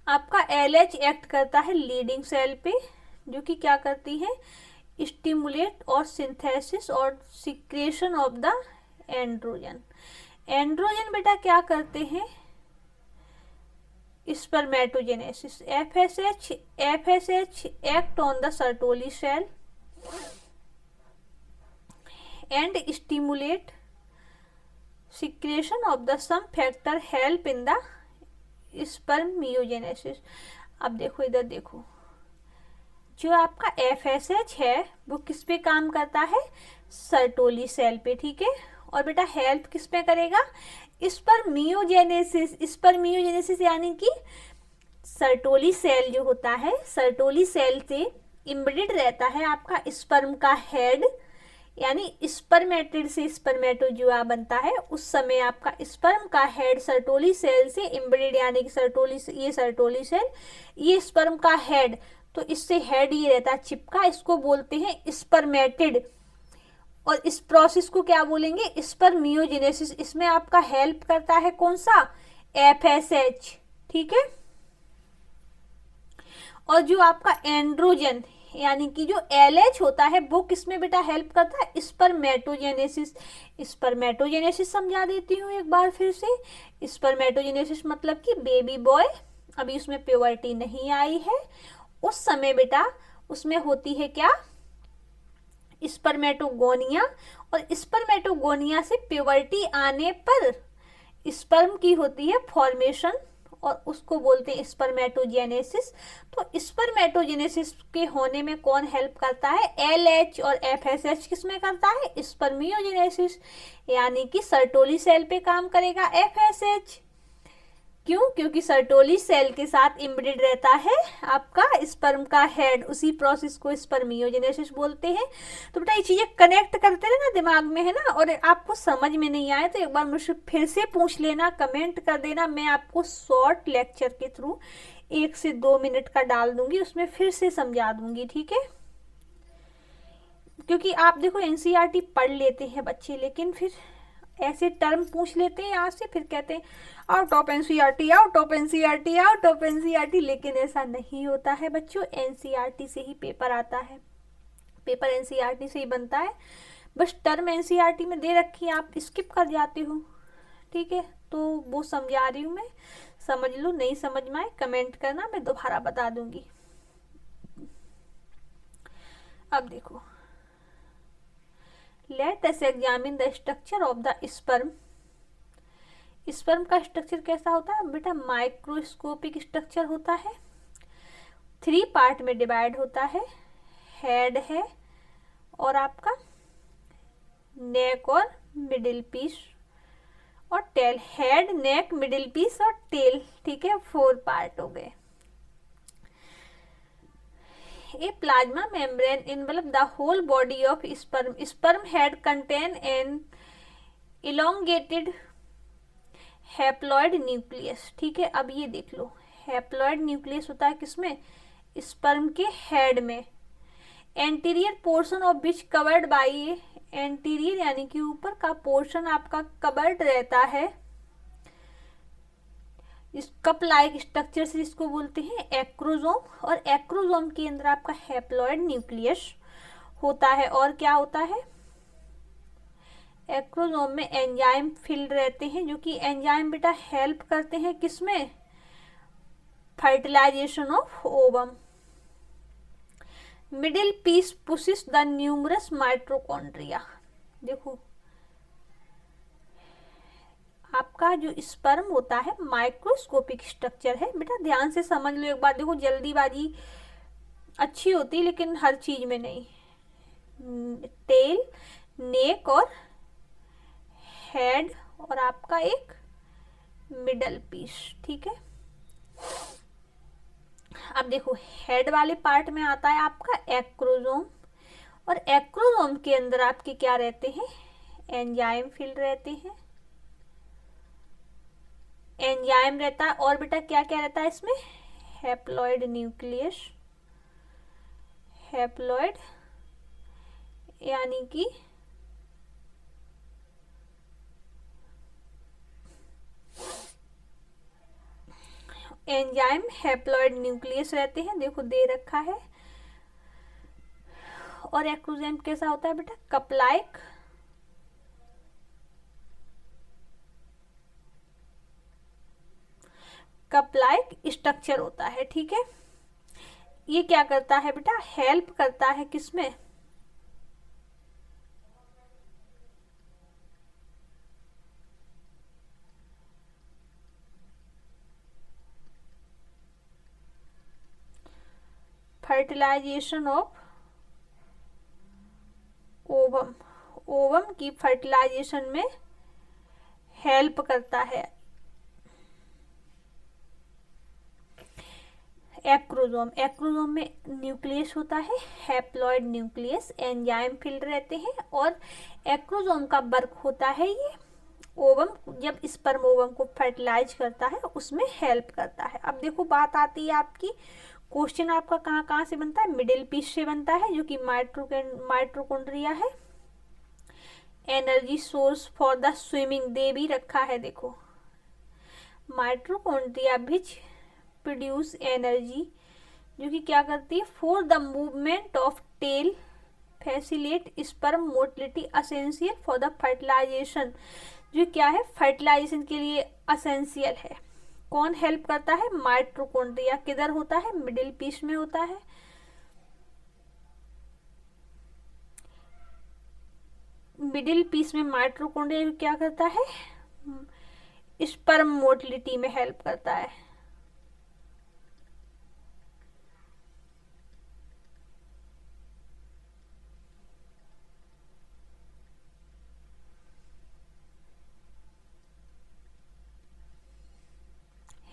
आपका LH एक्ट करता है लीडिंग सेल पे, जो कि क्या करती है, स्टिमुलेट और सिंथेसिस और secretion of the androgen. Androgen बेटा क्या करते हैं, spermatogenesis. FSH act on the Sertoli cell and stimulate secretion of the some factor help in the spermiogenesis. अब देखो इधर देखो, जो आपका FSH है वो किस पे काम करता है, सर्टोली सेल पे, ठीक है। और बेटा हेल्प किस पे करेगा, स्पर्मियोजेनेसिस। स्पर्मियोजेनेसिस यानी कि सर्टोली सेल जो होता है, सर्टोली सेल से इम्बेडेड रहता है आपका स्पर्म का हेड, यानी स्पर्मेटिड से स्पर्मेटोजुआ बनता है। उस समय आपका स्पर्म का हेड सर्टोली सेल से इम्बेडेड, यानी कि सर्टोली, ये सर्टोली सेल, ये स्पर्म का हेड, तो इससे हेड ये रहता है चिपका, इसको बोलते हैं स्पर्मेटिड। और इस प्रोसेस को क्या बोलेंगे, स्पर्मियोजेनेसिस। इसमें आपका हेल्प करता है कौन सा, FSH, ठीक है। और जो आपका एंड्रोजन यानी कि जो LH होता है वो किसमें बेटा हेल्प करता है, स्पर्मेटोजेनेसिस। स्पर्मेटोजेनेसिस समझा देती हूँ एक बार फिर से। स्पर्मेटोजेनेसिस मतलब कि बेबी बॉय, अभी उसमें प्यूबर्टी नहीं आई है, उस समय बेटा उसमें होती है क्या, स्पर्मेटोगोनिया। और स्पर्मेटोगोनिया से प्यूबर्टी आने पर स्पर्म की होती है फॉर्मेशन, और उसको बोलते हैं स्पर्मेटोजेनेसिस। तो स्पर्मेटोजेनेसिस के होने में कौन हेल्प करता है, LH और FSH किसमें करता है, स्पर्मियोजेनेसिस, यानी कि सर्टोली सेल पे काम करेगा FSH। क्यों, क्योंकि सर्टोली सेल के साथ इम्बेडेड रहता है आपका स्पर्म का हेड, उसी प्रोसेस को स्पर्मियोजेनेसिस बोलते हैं। तो बेटा ये चीजें कनेक्ट करते रहना दिमाग में, है ना। और आपको समझ में नहीं आए तो एक बार मुझसे फिर से पूछ लेना, कमेंट कर देना, मैं आपको शॉर्ट लेक्चर के थ्रू 1 से 2 मिनट का डाल दूंगी, उसमें फिर से समझा दूंगी, ठीक है। क्योंकि आप देखो NCERT पढ़ लेते हैं बच्चे, लेकिन फिर ऐसे टर्म पूछ लेते हैं यहाँ से, फिर कहते हैं out of NCERT, out of NCERT, out of NCERT, लेकिन ऐसा नहीं होता है बच्चों। NCERT से ही पेपर आता है, पेपर NCERT से ही बनता है, बस टर्म NCERT में दे रखी है, आप स्किप कर जाते हो, ठीक है। तो वो समझा रही हूँ मैं, समझ लो, नहीं समझ में आए कमेंट करना, मैं दोबारा बता दूंगी। अब देखो, let us examine the structure of the sperm. Sperm का स्ट्रक्चर कैसा होता है बेटा, माइक्रोस्कोपिक स्ट्रक्चर होता है, 3 पार्ट में डिवाइड होता है, हेड है और आपका नेक और मिडिल पीस और टेल, हेड, नेक, मिडिल पीस और टेल, ठीक है, 4 पार्ट हो गए। A plasma membrane envelop the whole body of sperm. Sperm head contain an elongated haploid nucleus, ठीक है। अब ये देख लो, हैप्लॉइड न्यूक्लियस होता है किसमें, स्पर्म के हेड में। Anterior portion of which covered by, anterior यानी कि ऊपर का पोर्शन आपका कवर्ड रहता है इस कप लाइक स्ट्रक्चर से, जिसको बोलते हैं एक्रोजोम। और एक्रोजोम के अंदर आपका हैप्लॉइड न्यूक्लियस होता है। और क्या होता है, एक्रोजोम में एंजाइम फिल्ड रहते हैं, जो कि एंजाइम बेटा हेल्प करते हैं किसमें, fertilization of ovum. Middle piece pushes the numerous mitochondria. देखो आपका जो स्पर्म होता है माइक्रोस्कोपिक स्ट्रक्चर है, बेटा ध्यान से समझ लो एक बार। देखो जल्दीबाजी अच्छी होती है लेकिन हर चीज में नहीं। टेल, नेक और हेड और आपका एक मिडल पीस, ठीक है। अब देखो हेड वाले पार्ट में आता है आपका एक्रोजोम, और एक्रोजोम के अंदर आपके क्या रहते हैं, एंजाइम फिल्ड रहते हैं, एंजाइम रहता है। और बेटा क्या क्या रहता है इसमें, हैप्लॉइड न्यूक्लियस, हैप्लॉइड यानी कि एंजाइम हैप्लॉइड न्यूक्लियस रहते हैं, देखो दे रखा है। और एक्रोजोम कैसा होता है बेटा, cup like, cup like structure होता है, ठीक है। ये क्या करता है बेटा, हेल्प करता है किसमें, फर्टिलाइजेशन ऑफ ओवम, ओवम की फर्टिलाइजेशन में हेल्प करता है। एक्रोसोम, एक्रोसोम में न्यूक्लियस होता है, हैप्लॉइड न्यूक्लियस, एंजाइम फिल्ड रहते हैं, और एक्रोसोम का वर्क होता है ये ओवम, जब स्पर्म ओवम को फर्टिलाइज करता है उसमें हेल्प करता है। अब देखो बात आती है आपकी, क्वेश्चन आपका कहाँ कहाँ से बनता है, मिडिल पीस से बनता है जो कि माइटोकॉन्ड्रिया है। Energy source for the swimming दे भी रखा है, देखो माइटोकॉन्ड्रिया विच प्रोड्यूस एनर्जी, जो कि क्या करती है, for the movement of tail, facilitate sperm motility, essential for the fertilization, जो क्या है फर्टिलाइजेशन के लिए असेंशियल है। कौन हेल्प करता है, माइटोकॉन्ड्रिया, किधर होता है, मिडिल पीस में होता है। मिडिल पीस में माइटोकॉन्ड्रिया क्या करता है, स्पर्म मोटिलिटी में हेल्प करता है।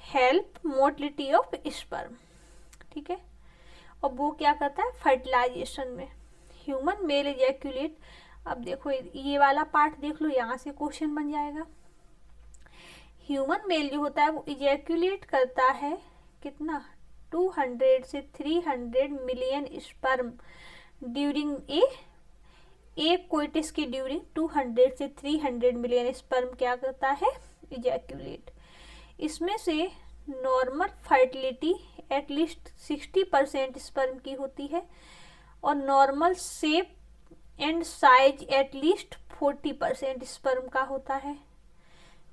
हेल्प मोटिलिटी ऑफ स्पर्म, ठीक है। और वो क्या करता है फर्टिलाइजेशन में। ह्यूमन मेल इजैक्यूलेट, अब देखो ये वाला पार्ट देख लो, यहाँ से क्वेश्चन बन जाएगा। ह्यूमन मेल जो होता है वो इजैक्यूलेट करता है कितना, 200 से 300 मिलियन स्पर्म ड्यूरिंग एक कोइटिस की ड्यूरिंग 200 से 300 मिलियन स्पर्म क्या करता है, इजैक्यूलेट। इसमें से नॉर्मल फर्टिलिटी एटलीस्ट 60% स्पर्म की होती है, और normal shape and size at least 40% sperm का होता है,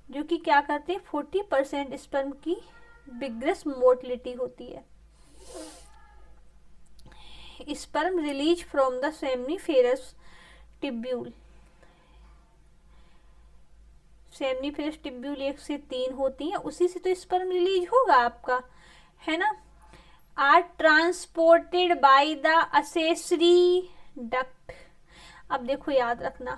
जो कि क्या करते हैं 40% स्पर्म की बिगेस्ट मोटिलिटी होती है। Sperm release from the seminiferous tubule, seminiferous tubule 1 से 3 होती है, उसी से तो स्पर्म रिलीज होगा आपका, है ना। Are transported by the accessory duct, अब देखो याद रखना,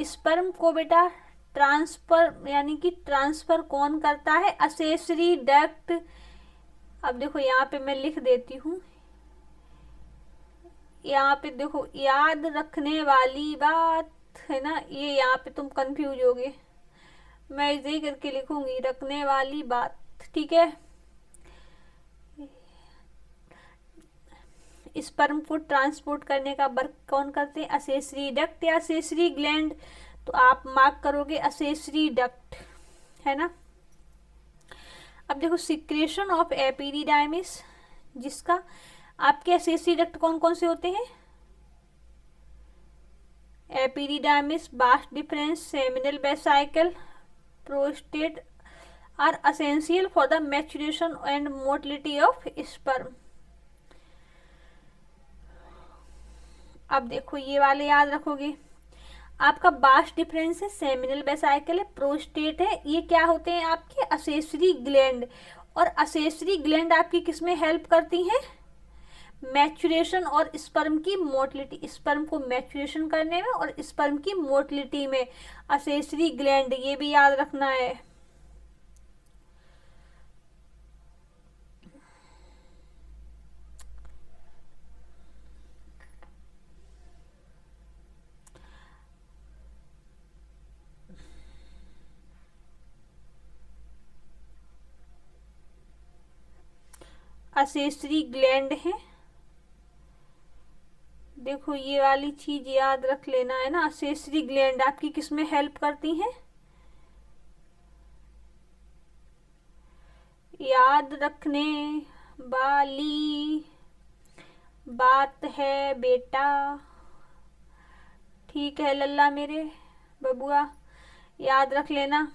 स्पर्म को बेटा ट्रांसफर यानी कि ट्रांसफर कौन करता है, असेसरी डक्ट। अब देखो यहाँ पे मैं लिख देती हूँ, यहाँ पे देखो याद रखने वाली बात है ना, ये यहाँ पे तुम कंफ्यूज होगे, मैं इसे ही करके लिखूंगी रखने वाली बात, ठीक है। स्पर्म को ट्रांसपोर्ट करने का वर्क कौन करते हैं, असेसरी डक्ट या असेसरी ग्लैंड, तो आप मार्क करोगे असेसरी डक्ट, है ना। अब देखो सिक्रेशन ऑफ एपिडिडाइमिस, जिसका आपके असेसरी डक्ट कौन कौन से होते हैं, epididymis, vas deferens, seminal vesicle, prostate are essential for the maturation and motility of sperm. अब देखो ये वाले याद रखोगे, आपका बास डिफरेंस है, सेमिनल वेसिकल है, प्रोस्टेट है, ये क्या होते हैं आपके असेसरी ग्लैंड, और असेसरी ग्लैंड आपकी किसमें हेल्प करती हैं, मैच्यूरेशन और स्पर्म की मोटिलिटी, स्पर्म को मैच्यूरेशन करने में और स्पर्म की मोटिलिटी में असेसरी ग्लैंड, ये भी याद रखना है। असेसरी ग्लैंड है, देखो ये वाली चीज याद रख लेना है ना, असेसरी ग्लैंड आपकी किसमें हेल्प करती हैं, याद रखने वाली बात है बेटा, ठीक है लल्ला मेरे बबुआ, याद रख लेना।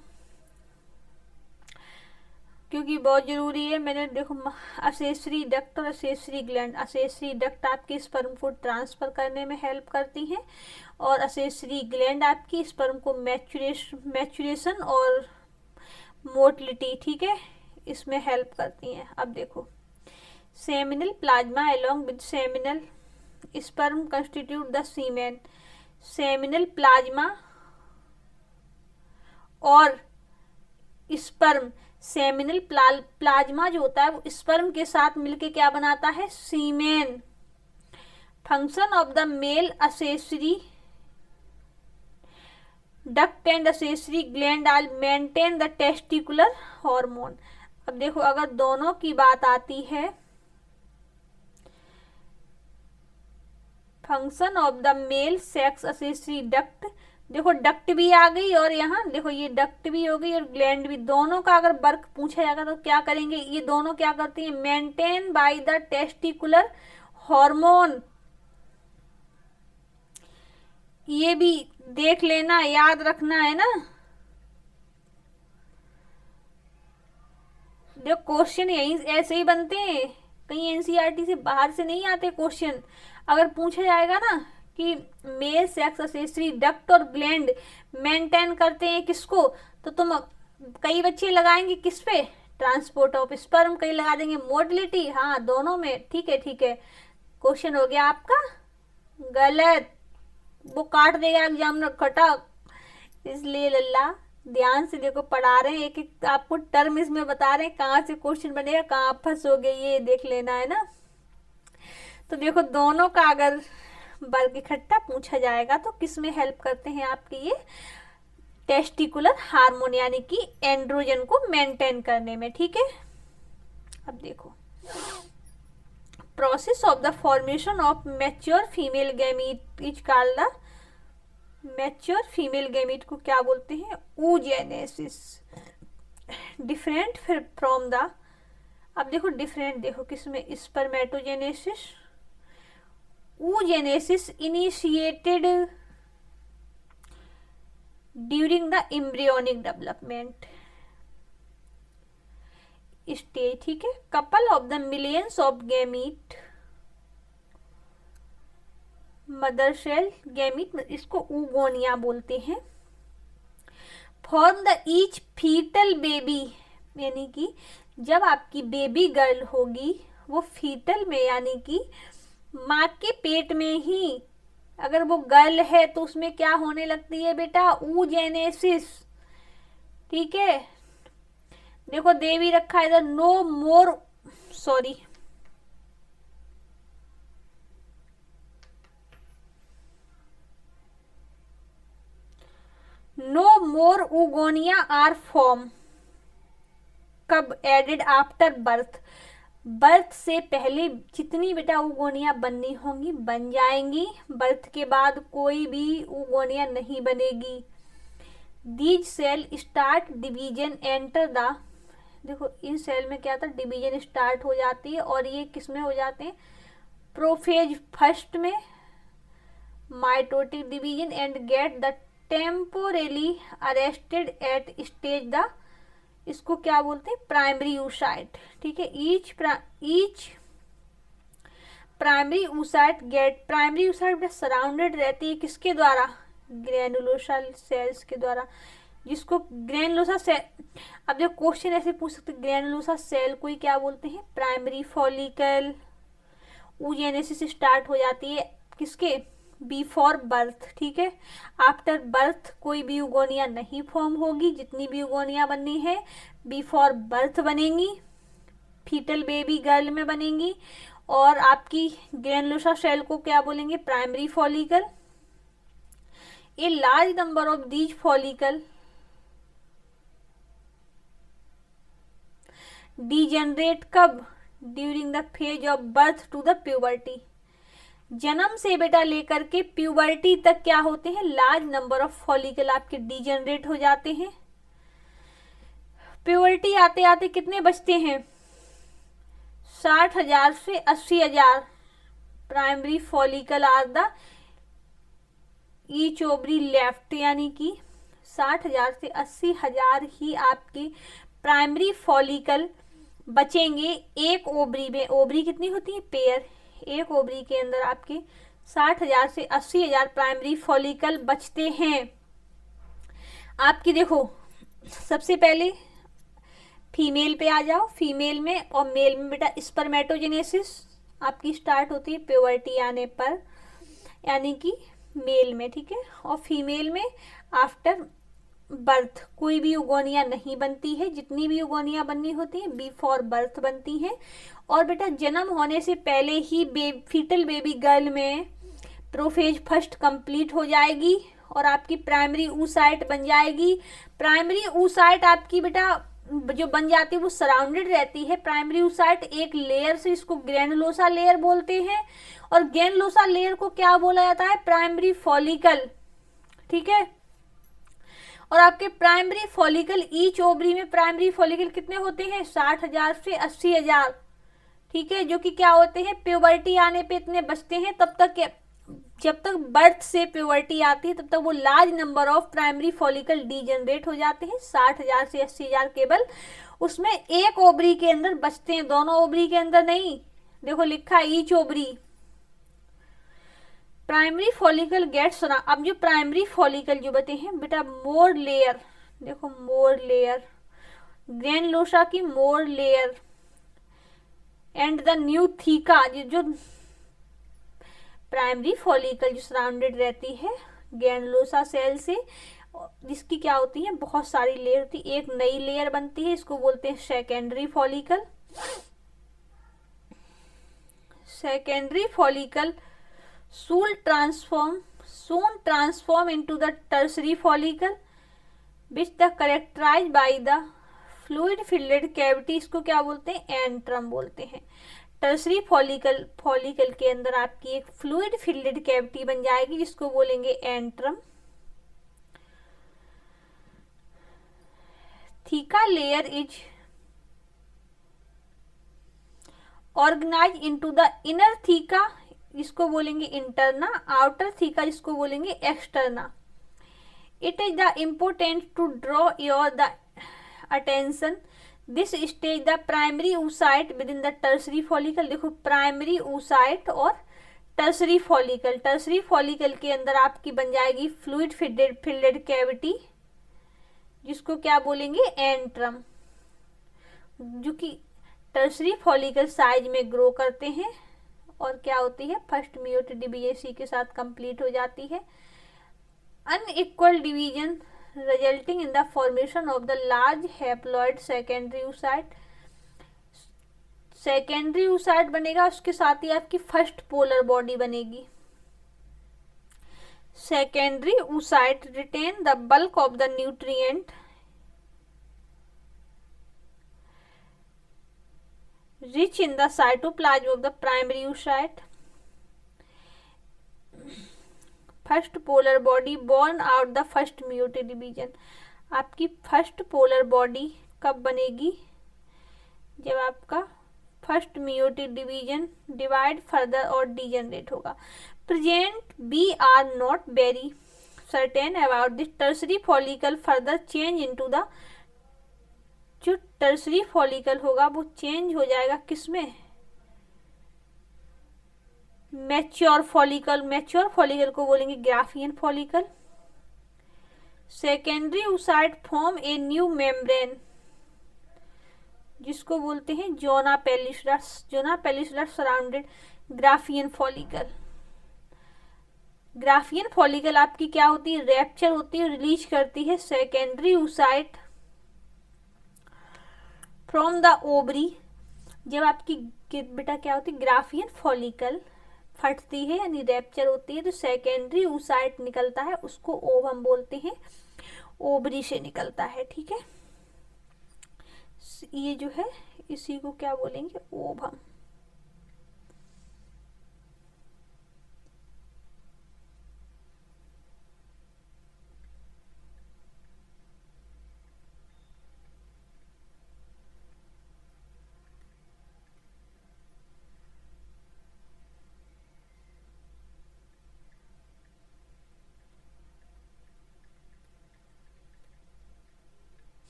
क्योंकि बहुत जरूरी है। मैंने देखो असेसरी डक्ट और असेसरी ग्लैंड, असेसरी डक्ट आपकी स्पर्म को ट्रांसफर करने में हेल्प करती हैं और असेसरी ग्लैंड आपकी स्पर्म को मैचुरेशन और मोटिलिटी, ठीक है, इसमें हेल्प करती हैं। अब देखो seminal plasma along with seminal sperm constitute the semen. Seminal plasma और स्पर्म, सेमिनल प्लाज्मा जो होता है वो स्पर्म के साथ मिलके क्या बनाता है, semen. Function of the male accessory duct and accessory gland are maintain the testicular hormone. अब देखो अगर दोनों की बात आती है, function of the male sex accessory duct, देखो डक्ट भी आ गई और यहाँ देखो ये डक्ट भी हो गई और ग्लैंड भी, दोनों का अगर वर्क पूछा जाएगा तो क्या करेंगे, ये दोनों क्या करती हैं, maintain by the testicular hormone. ये भी देख लेना, याद रखना है ना। देखो क्वेश्चन यही ऐसे ही बनते हैं, कहीं एनसीईआरटी से बाहर से नहीं आते क्वेश्चन। अगर पूछा जाएगा ना कि मेल सेक्स असेसरी डक्ट और ग्लैंड मेंटेन करते हैं किसको, तो तुम कई बच्चे लगाएंगे किस पे, ट्रांसपोर्ट ऑफ स्पर्म, कई लगा देंगे मोटिलिटी, हाँ दोनों में, ठीक है ठीक है। क्वेश्चन हो गया आपका गलत, वो काट देगा एग्जामिनर खटक। इसलिए लल्ला ध्यान से देखो, पढ़ा रहे हैं एक एक आपको टर्म इसमें बता रहे हैं, कहाँ से क्वेश्चन बनेगा, कहाँ फंसोगे, ये देख लेना है ना। तो देखो दोनों का अगर वर्ग इकट्ठा पूछा जाएगा तो किस में हेल्प करते हैं आपके ये टेस्टिकुलर हार्मोन, यानी कि एंड्रोजन को मेंटेन करने में, ठीक है। अब देखो process of the formation of mature female gamete is called the, mature female gamete को क्या बोलते हैं, oogenesis। डिफरेंट फ्रॉम द, अब देखो डिफरेंट देखो किसमें, spermatogenesis. oogenesis initiated during the embryonic development stage, ठीक है। Couple of the millions of gamete, mother cell gamete, इसको oogonia बोलते हैं। Form the each foetal baby, यानी कि जब आपकी बेबी गर्ल होगी वो फीटल में, यानी कि माँ के पेट में ही अगर वो गर्ल है तो उसमें क्या होने लगती है बेटा, oogenesis, ठीक है। देखो दे भी रखा है इधर, no more, sorry no more oogonia are form, कब, एडेड आफ्टर बर्थ, बर्थ से पहले जितनी बेटा oogonia बननी होंगी बन जाएंगी, बर्थ के बाद कोई भी oogonia नहीं बनेगी। These cell start division enter the, देखो इन सेल में क्या था, डिवीजन स्टार्ट हो जाती है और ये किस में हो जाते हैं, प्रोफेज फर्स्ट में, mitotic division and get the temporarily arrested at stage the, इसको क्या बोलते हैं, प्राइमरी oocyte, ठीक है। Each primary oocyte get, primary oocyte surrounded रहती है किसके द्वारा, ग्रेनुलोसा सेल्स के द्वारा, जिसको ग्रेनुलोसा सेल, अब जो क्वेश्चन ऐसे पूछ सकते, ग्रेनुलोसा सेल को ही क्या बोलते हैं, प्राइमरी फॉलिकल। oogenesis स्टार्ट हो जाती है किसके, बिफोर बर्थ, ठीक है। आफ्टर बर्थ कोई भी oogonia नहीं फॉर्म होगी, जितनी भी oogonia बननी है बिफोर बर्थ बनेंगी, फीटल बेबी गर्ल में बनेंगी। और आपकी ग्रेनुलोसा सेल को क्या बोलेंगे, primary follicle. A large number of these follicle degenerate कब, during the phase of birth to the puberty, जन्म से बेटा लेकर के प्यूबर्टी तक क्या होते हैं, लार्ज नंबर ऑफ फॉलिकल आपके डीजेनरेट हो जाते हैं। प्यूबर्टी आते आते कितने बचते हैं, 60,000 से 80,000 primary follicle are the each ovary left, यानी कि 60,000 से 80,000 ही आपकी प्राइमरी फॉलिकल बचेंगे एक ओवरी में। ओवरी कितनी होती है? पेयर। एक ओवरी के अंदर आपके 60,000 से 80,000 प्राइमरी फॉलिकल बचते हैं। आपकी देखो, सबसे पहले फीमेल पे आ जाओ। फीमेल में और मेल में बेटा स्पर्मेटोजेनेसिस आपकी स्टार्ट होती है प्यूबर्टी आने पर, यानी कि मेल में, ठीक है। और फीमेल में आफ्टर बर्थ कोई भी उगोनिया नहीं बनती है। जितनी भी उगोनिया बननी होती है बिफोर बर्थ बनती हैं। और बेटा जन्म होने से पहले ही फीटल बेबी गर्ल में प्रोफेज फर्स्ट कंप्लीट हो जाएगी और आपकी प्राइमरी oocyte बन जाएगी। प्राइमरी oocyte आपकी बेटा जो बन जाती है वो सराउंडेड रहती है। प्राइमरी oocyte एक लेयर से, इसको ग्रेनुलोसा लेयर बोलते हैं। और ग्रेनुलोसा लेयर को क्या बोला जाता है? प्राइमरी फॉलिकल, ठीक है। और आपके प्राइमरी फॉलिकल, ईच ओवरी में प्राइमरी फॉलिकल कितने होते हैं? 60,000 से 80,000, ठीक है। जो कि क्या होते हैं? प्यूबर्टी आने पे इतने बचते हैं। तब तक जब तक बर्थ से प्यूबर्टी आती है तब तक वो large number of primary follicle degenerate हो जाते हैं। 60,000 से 80,000 केवल उसमें एक ओवरी के अंदर बचते हैं, दोनों ओवरी के अंदर नहीं। देखो लिखा है each ovary. Primary follicle gets ना, अब जो प्राइमरी फॉलिकल जो बचे हैं बेटा, मोर लेयर, देखो मोर लेयर, ग्रेनुलोसा की more layer and the new theca, जो प्राइमरी फॉलिकल जो सराउंडेड रहती है ग्रेनुलोसा सेल से, जिसकी क्या होती है? बहुत सारी लेयर होती है। एक नई लेयर बनती है, इसको बोलते हैं secondary follicle. Secondary follicle soon transform into the tertiary follicle which the characterized by the fluid filled cavity, इसको क्या बोलते हैं? एंट्रम बोलते हैं। टर्सरी फॉलिकल के अंदर आपकी एक फ्लूइड फिल्ड कैविटी बन जाएगी जिसको बोलेंगे antrum. Theca layer is organise into the inner theca, जिसको बोलेंगे इंटरना, आउटर थीका जिसको बोलेंगे externa. It is the important to draw your the attention this stage the primary oocyte within the tertiary follicle. देखो प्राइमरी oocyte और टर्सरी फॉलिकल, टर्सरी फॉलिकल के अंदर आपकी बन जाएगी फ्लूइड फिल्डेड कैविटी जिसको क्या बोलेंगे? एंट्रम, जो कि टर्सरी फॉलिकल साइज में ग्रो करते हैं और क्या होती है? फर्स्ट मेयोटिक डिवीजन के साथ कंप्लीट हो जाती है। Unequal division resulting in the formation of the large haploid secondary oocyte। Secondary oocyte बनेगा, उसके साथ ही आपकी फर्स्ट पोलर बॉडी बनेगी। Secondary oocyte retain the bulk of the nutrient rich in the cytoplasm of the primary oocyte। First polar body born out the first meiotic division। आपकी फर्स्ट पोलर बॉडी कब बनेगी? जब आपका first meiotic division divide further और डीजनरेट होगा। Present we are not very certain about this tertiary follicle further change into the, जो टर्सरी फॉलिकल होगा वो चेंज हो जाएगा किसमें? Mature follicle. मैच्योर फॉलिकल को बोलेंगे Graafian follicle. Secondary oocyte form a new membrane जिसको बोलते हैं zona pellucida. Zona pellucida surrounded Graafian follicle. Graafian follicle आपकी क्या होती है? रैप्चर होती है, रिलीज करती है secondary oocyte from the ovary. जब आपकी बेटा क्या होती है? ग्राफियन फॉलिकल फटती है यानी रैप्चर होती है तो सेकेंडरी oocyte निकलता है, उसको ओवम बोलते हैं, ओवरी से निकलता है, ठीक है। ये जो है इसी को क्या बोलेंगे? ओवम।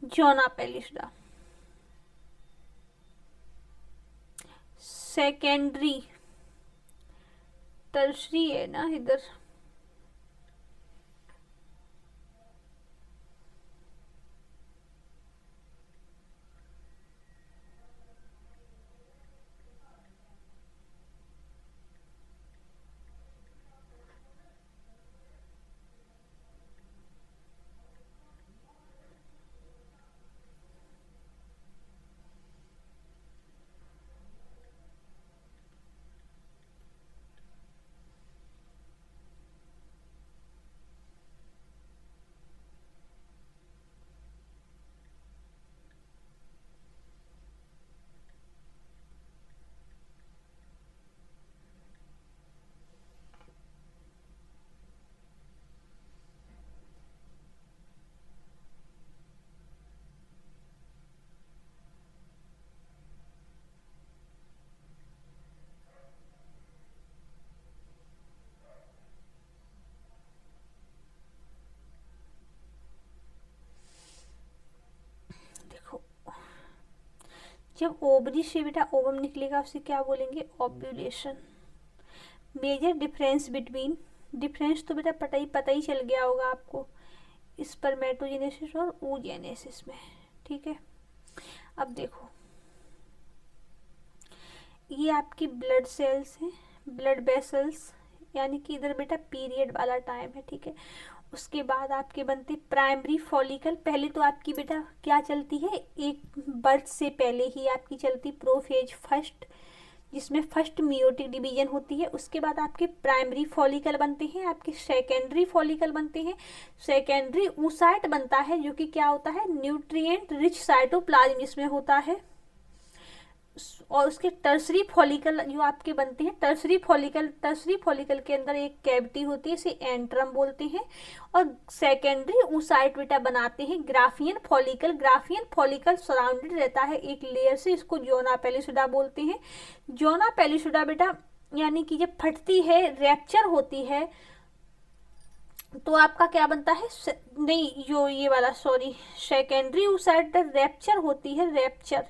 जोना पेलिसुडा। सेकेंडरी, टर्सरी है ना इधर। देखो, जब ओवरी से बेटा ओवम निकलेगा उसे क्या बोलेंगे? Ovulation. Major difference between, difference तो बेटा पता ही चल गया होगा आपको, स्पर्मेटोजेनेसिस और oogenesis में, ठीक है। अब देखो, ये आपकी ब्लड सेल्स हैं, ब्लड वेसल्स, यानी कि इधर बेटा पीरियड वाला टाइम है, ठीक है। उसके बाद आपके बनते प्राइमरी फॉलिकल। पहले तो आपकी बेटा क्या चलती है, एक बर्थ से पहले ही आपकी चलती प्रोफेज फर्स्ट, जिसमें फर्स्ट मियोटिक डिवीजन होती है। उसके बाद आपके प्राइमरी फॉलिकल बनते हैं, आपके सेकेंडरी फॉलिकल बनते हैं, सेकेंडरी ऊसाइट बनता है जो कि क्या होता है, न्यूट्रिएंट रिच साइटोप्लाज्म जिसमें होता है। और उसके टर्सरी फॉलिकल जो आपके बनते हैं, टर्सरी फॉलिकल के अंदर एक कैविटी होती है, इसे एंट्रम बोलते हैं। और सेकेंडरी ऊसाइट बेटा बनाते हैं ग्राफियन फॉलिकल सराउंडेड रहता है एक लेयर से, इसको जोना पेलिसुडा बोलते हैं। जोना पेलिसुडा बेटा यानी कि जब फटती है, रैप्चर होती है, तो आपका क्या बनता है, नहीं जो ये वाला सॉरी, सेकेंडरी ऊसाइट रैप्चर होती है, रैप्चर।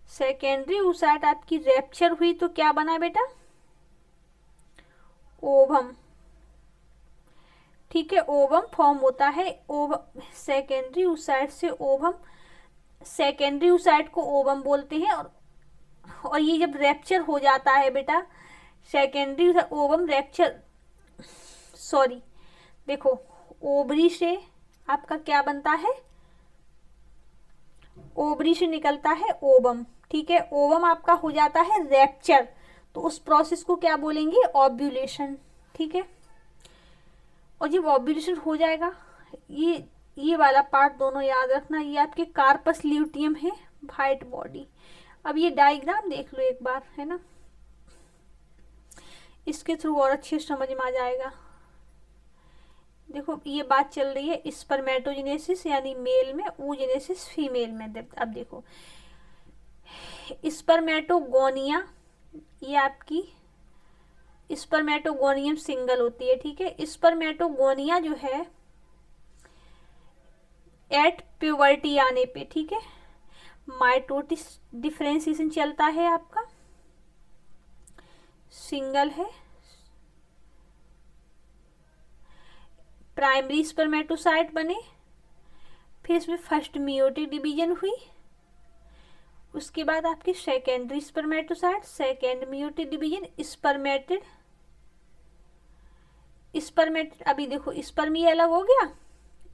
सेकेंडरी ऊसाइट आपकी रैप्चर हुई तो क्या बना बेटा, ओवम, ठीक है। ओवम फॉर्म होता है, ओवम सेकेंडरी ऊसाइट से ओवम, सेकेंडरी ऊसाइट को ओवम बोलते हैं। और ये जब रैप्चर हो जाता है बेटा, सेकेंडरी ओवम रैप्चर, सॉरी देखो, ओवरी से आपका क्या बनता है, ओवरी से निकलता है ओवम, ठीक है। ओवम आपका हो जाता है रैप्चर, तो उस प्रोसेस को क्या बोलेंगे, ओव्यूलेशन, ठीक है। और जब ओव्यूलेशन हो जाएगा, ये वाला पार्ट दोनों याद रखना, ये आपके कार्पस ल्यूटियम है, वाइट बॉडी। अब ये डायग्राम देख लो एक बार, है ना, इसके थ्रू और अच्छे समझ में आ जाएगा। देखो ये बात चल रही है स्पर्मेटोजेनेसिस यानी मेल में, oogenesis फीमेल में। अब देखो, स्पर्मेटोगोनिया, ये आपकी स्पर्मेटोगोनियम सिंगल होती है, ठीक है। स्पर्मेटोगोनिया जो है एट प्यूबर्टी आने पे, ठीक है, माइटोटिस डिफरेंशिएशन चलता है आपका, सिंगल है। प्राइमरी स्पर्मेटोसाइट बने, फिर इसमें फर्स्ट मियोटिक डिवीजन हुई, उसके बाद आपकी secondary spermatocyte, second meiotic division, spermatid, अभी देखो स्पर्म ये अलग हो गया,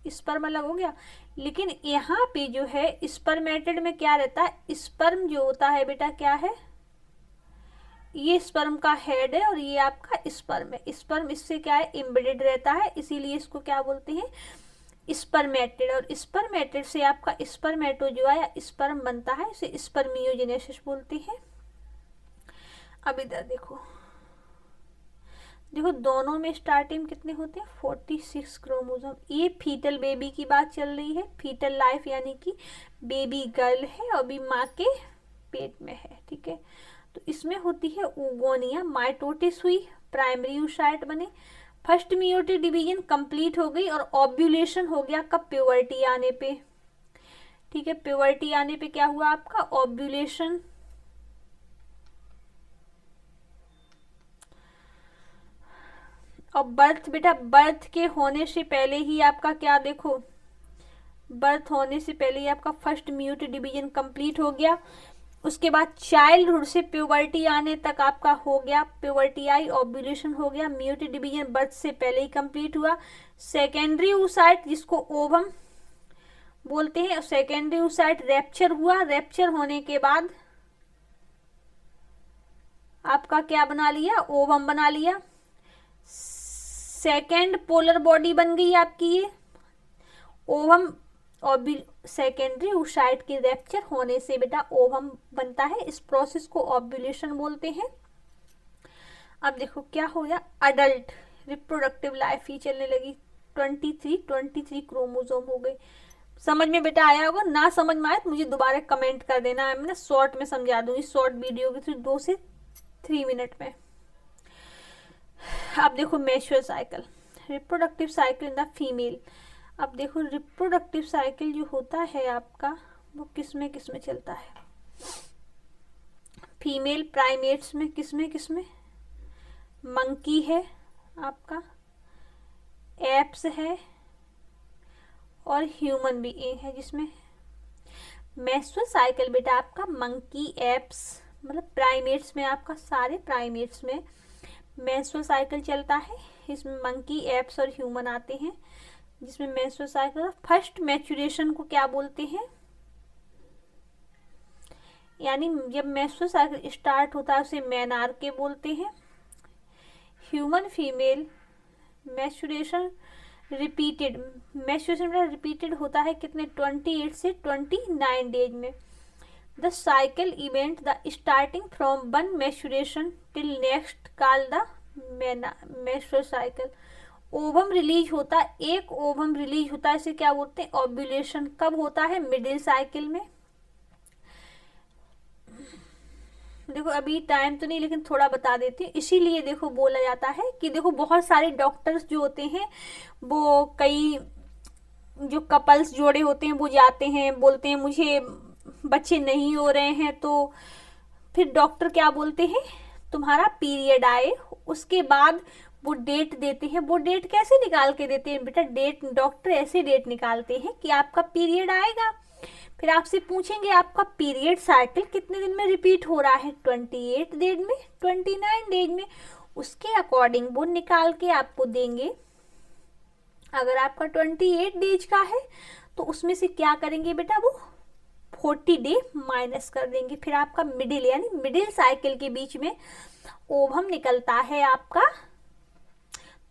स्पर्म अलग हो गया, लेकिन यहाँ पे जो है स्पर्मेटेड में क्या रहता है, स्पर्म जो होता है बेटा क्या है, ये स्पर्म का हेड है और ये आपका स्पर्म है। स्पर्म इससे क्या है, एम्बेडेड रहता है, इसीलिए इसको क्या बोलते हैं, स्पर्मेटेड। और स्पर्मेटेड से आपका स्पर्मेटो जो है स्पर्म बनता है, इसे स्पर्मियोजेनेसिस बोलते हैं। अब इधर देखो, देखो दोनों में स्टार्टिंग कितने होते हैं, 46 क्रोमोसोम। ये फीटल बेबी की बात चल रही है, फीटल लाइफ यानी कि बेबी गर्ल है और अभी माँ के पेट में है, ठीक है। तो इसमें होती है oogonia, माइटोटिस हुई, प्राइमरी oocyte बने, फर्स्ट मेयोटिक डिवीजन कंप्लीट हो गई और ओव्यूलेशन हो गया कब? प्यूबर्टी आने पे। ठीक है, प्यूबर्टी आने पे क्या हुआ आपका? ओव्यूलेशन। और बर्थ बेटा, बर्थ के होने से पहले ही आपका क्या, देखो बर्थ होने से पहले ही आपका फर्स्ट म्यूट डिवीजन कंप्लीट हो गया। उसके बाद चाइल्डहुड से प्यूबर्टी आने तक आपका हो गया, प्यूबर्टी आई, ओव्यूलेशन हो गया, म्यूट डिवीजन बर्थ से पहले ही कंप्लीट हुआ। सेकेंडरी oocyte जिसको ओवम बोलते हैं, सेकेंडरी oocyte रैप्चर हुआ, रैप्चर होने के बाद आपका क्या बना लिया? ओवम बना लिया। सेकेंड पोलर बॉडी बन गई आपकी ये ओवम। सेकेंडरी oocyte की रैप्चर होने से बेटा ओवम बनता है, इस प्रोसेस को ओव्यूलेशन बोलते हैं। अब देखो क्या हो गया, अडल्ट रिप्रोडक्टिव लाइफ ही चलने लगी। 23 क्रोमोसोम हो गए। समझ में बेटा आया होगा? ना समझ में आए तो मुझे दोबारा कमेंट कर देना, मैं ना शॉर्ट में समझा दूंगी, शॉर्ट वीडियो की थ्रू 2 से 3 मिनट में। अब देखो menstrual cycle, reproductive cycle in the female. अब देखो रिप्रोडक्टिव साइकिल जो होता है आपका वो किस में चलता है? फीमेल प्राइमेट्स में किसमें मंकी है आपका, एप्स है और ह्यूमन बीइंग है, जिसमें मेंस्ट्रुअल साइकिल बेटा आपका मंकी, एप्स मतलब प्राइमेट्स में, आपका सारे प्राइमेट्स में मेंस्ट्रुअल साइकिल चलता है। इसमें मंकी, एप्स और ह्यूमन आते हैं, जिसमें मेंस्ट्रुअल साइकिल फर्स्ट मैच्योरेशन को क्या बोलते हैं? यानी जब मेंस्ट्रुअल साइकिल स्टार्ट होता है उसे मेनार्के बोलते हैं। ह्यूमन फीमेल मैच्योरेशन रिपीटेड होता है कितने? 28 से 29 डेज में। The cycle event the starting from one maturation till next called the menstrual cycle. Ovum release होता है, एक ओवम रिलीज होता है, इसे क्या बोलते हैं? ओव्यूलेशन। कब होता है? मिडिल साइकिल में। देखो अभी टाइम तो नहीं, लेकिन थोड़ा बता देती हूँ। इसीलिए देखो बोला जाता है कि देखो बहुत सारे डॉक्टर्स जो होते हैं वो कई जो कपल्स जोड़े होते हैं वो जाते हैं, बोलते हैं मुझे बच्चे नहीं हो रहे हैं, तो फिर डॉक्टर क्या बोलते हैं? तुम्हारा पीरियड आए, उसके बाद वो डेट देते हैं। वो डेट कैसे निकाल के देते हैं बेटा? डेट डॉक्टर ऐसे डेट निकालते हैं कि आपका पीरियड आएगा, फिर आपसे पूछेंगे आपका पीरियड साइकिल कितने दिन में रिपीट हो रहा है? 28 डेज में, 29 डेज में। उसके अकॉर्डिंग वो निकाल के आपको देंगे। अगर आपका 28 डेज का है तो उसमें से क्या करेंगे बेटा? वो 40 डे माइनस कर देंगे। फिर आपका मिडिल यानी मिडिल साइकिल के बीच में ओवम निकलता है आपका,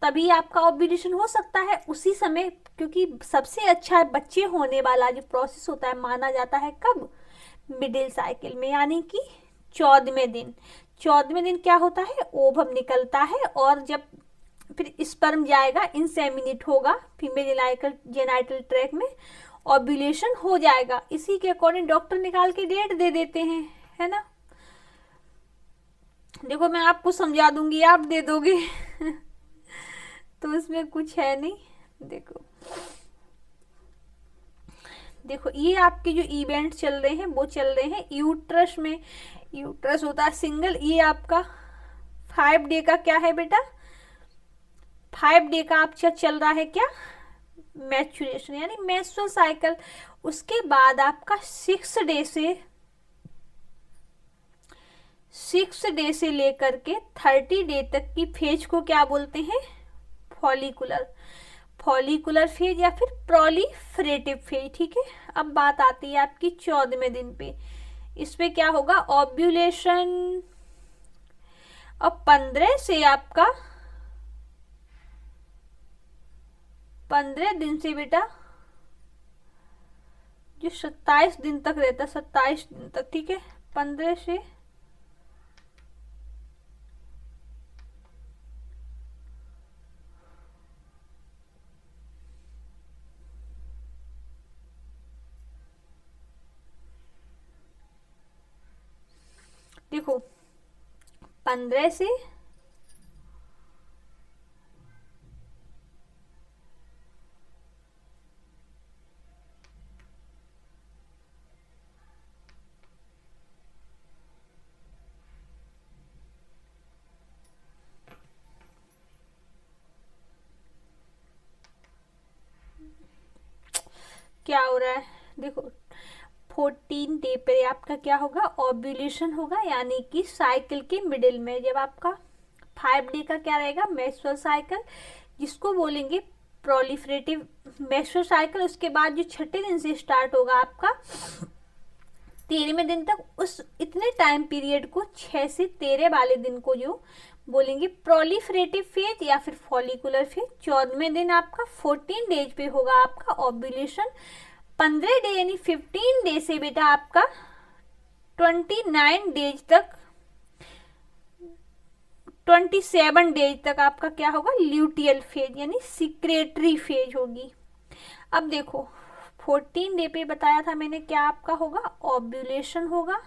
तभी आपका ओव्यूलेशन हो सकता है उसी समय, क्योंकि सबसे अच्छा बच्चे होने वाला जो प्रोसेस होता है माना जाता है कब? मिडिल साइकिल में, यानी कि 14वें दिन। 14वें दिन क्या होता है? ओवम निकलता है, और जब फिर स्पर्म जाएगा, इंसेमिनेट होगा फीमेल जेनाइटल ट्रैक में, ओव्यूलेशन हो जाएगा। इसी के अकॉर्डिंग डॉक्टर निकाल के डेट दे देते हैं, है ना। देखो मैं आपको समझा दूंगी, आप दे दोगे तो उसमें कुछ है नहीं। देखो ये आपके जो इवेंट चल रहे हैं वो चल रहे हैं यूट्रस में। यूट्रस होता है सिंगल। ये आपका 5 डे का क्या है बेटा? 5 डे का आपका चल रहा है क्या? मैच्योरेशन यानी मेंस्ट्रुअल साइकिल। उसके बाद आपका 6 डे से लेकर के 30 डे तक की फेज को क्या बोलते हैं? फॉलिकुलर फेज या फिर प्रोलिफरेटिव फेज। ठीक है, अब बात आती है आपकी 14वें दिन पे। इस पे क्या होगा? ओव्यूलेशन। अब 15 से आपका 15 दिन से बेटा जो 27 दिन तक रहता है, 27 दिन तक, ठीक है। 15 से देखो 15 से क्या हो रहा है, देखो 14 डे पे आपका क्या होगा, ओव्यूलेशन होगा, यानी कि साइकिल के मिडिल में जब आपका 5 डे का क्या रहेगा, मेंस्ट्रुअल साइकिल, जिसको बोलेंगे प्रोलिफरेटिव मेंस्ट्रुअल साइकिल। उसके बाद जो छठे दिन से स्टार्ट होगा आपका 13वें दिन तक, उस इतने टाइम पीरियड को 6 से 13 वाले दिन को जो बोलेंगे प्रोलिफरेटिव फेज या फिर फॉलिकुलर फेज। 14वें दिन आपका 14 डेज पे होगा आपका ओव्यूलेशन। 15 डे यानी 15 डे से बेटा आपका 29 डेज तक 27 डेज तक आपका क्या होगा, ल्यूटियल फेज यानी सिक्रेटरी फेज होगी। अब देखो 14 डे पे बताया था मैंने क्या आपका होगा, ओव्यूलेशन होगा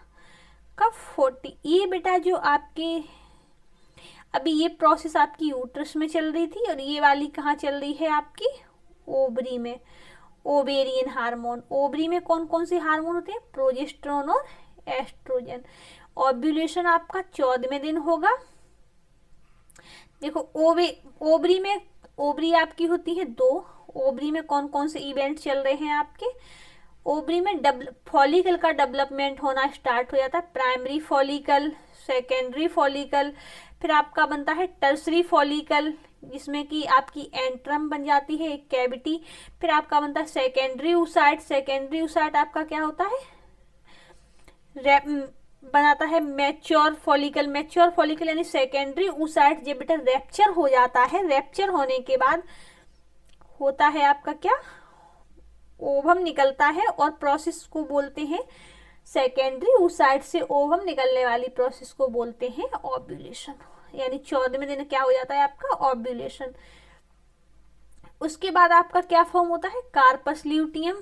कब, 40। ये बेटा जो आपके अभी ये प्रोसेस आपकी यूट्रस में चल रही थी, और ये वाली कहाँ चल रही है आपकी, ओवरी में। ओवेरियन हार्मोन, ओवरी में कौन कौन से हार्मोन होते हैं, प्रोजेस्टेरोन और एस्ट्रोजन। ओव्यूलेशन आपका 14वें दिन होगा। देखो ओवरी में, ओवरी आपकी होती है 2। ओवरी में कौन कौन से इवेंट चल रहे हैं आपके, ओवरी में फॉलिकल का डेवलपमेंट होना स्टार्ट हो जाता है। प्राइमरी फॉलिकल, सेकेंडरी फॉलिकल, फिर आपका बनता है टर्सरी फॉलिकल, जिसमें कि आपकी एंट्रम बन जाती है एक कैविटी। फिर आपका बनता है सेकेंडरी ऊसाइट। सेकेंडरी ऊसाइट आपका क्या होता है, बनाता है मैच्योर फॉलिकल। मैच्योर फॉलिकल यानी सेकेंडरी ऊसाइट जब बेटा रैप्चर हो जाता है, रैप्चर होने के बाद होता है आपका क्या, ओवम निकलता है, और प्रोसेस को बोलते हैं सेकेंडरी ऊसाइट से ओवम निकलने वाली प्रोसेस को बोलते हैं ओव्यूलेशन। यानी 14वें दिन क्या हो जाता है आपका, ओव्यूलेशन। उसके बाद आपका क्या फॉर्म होता है, कार्पस ल्यूटियम।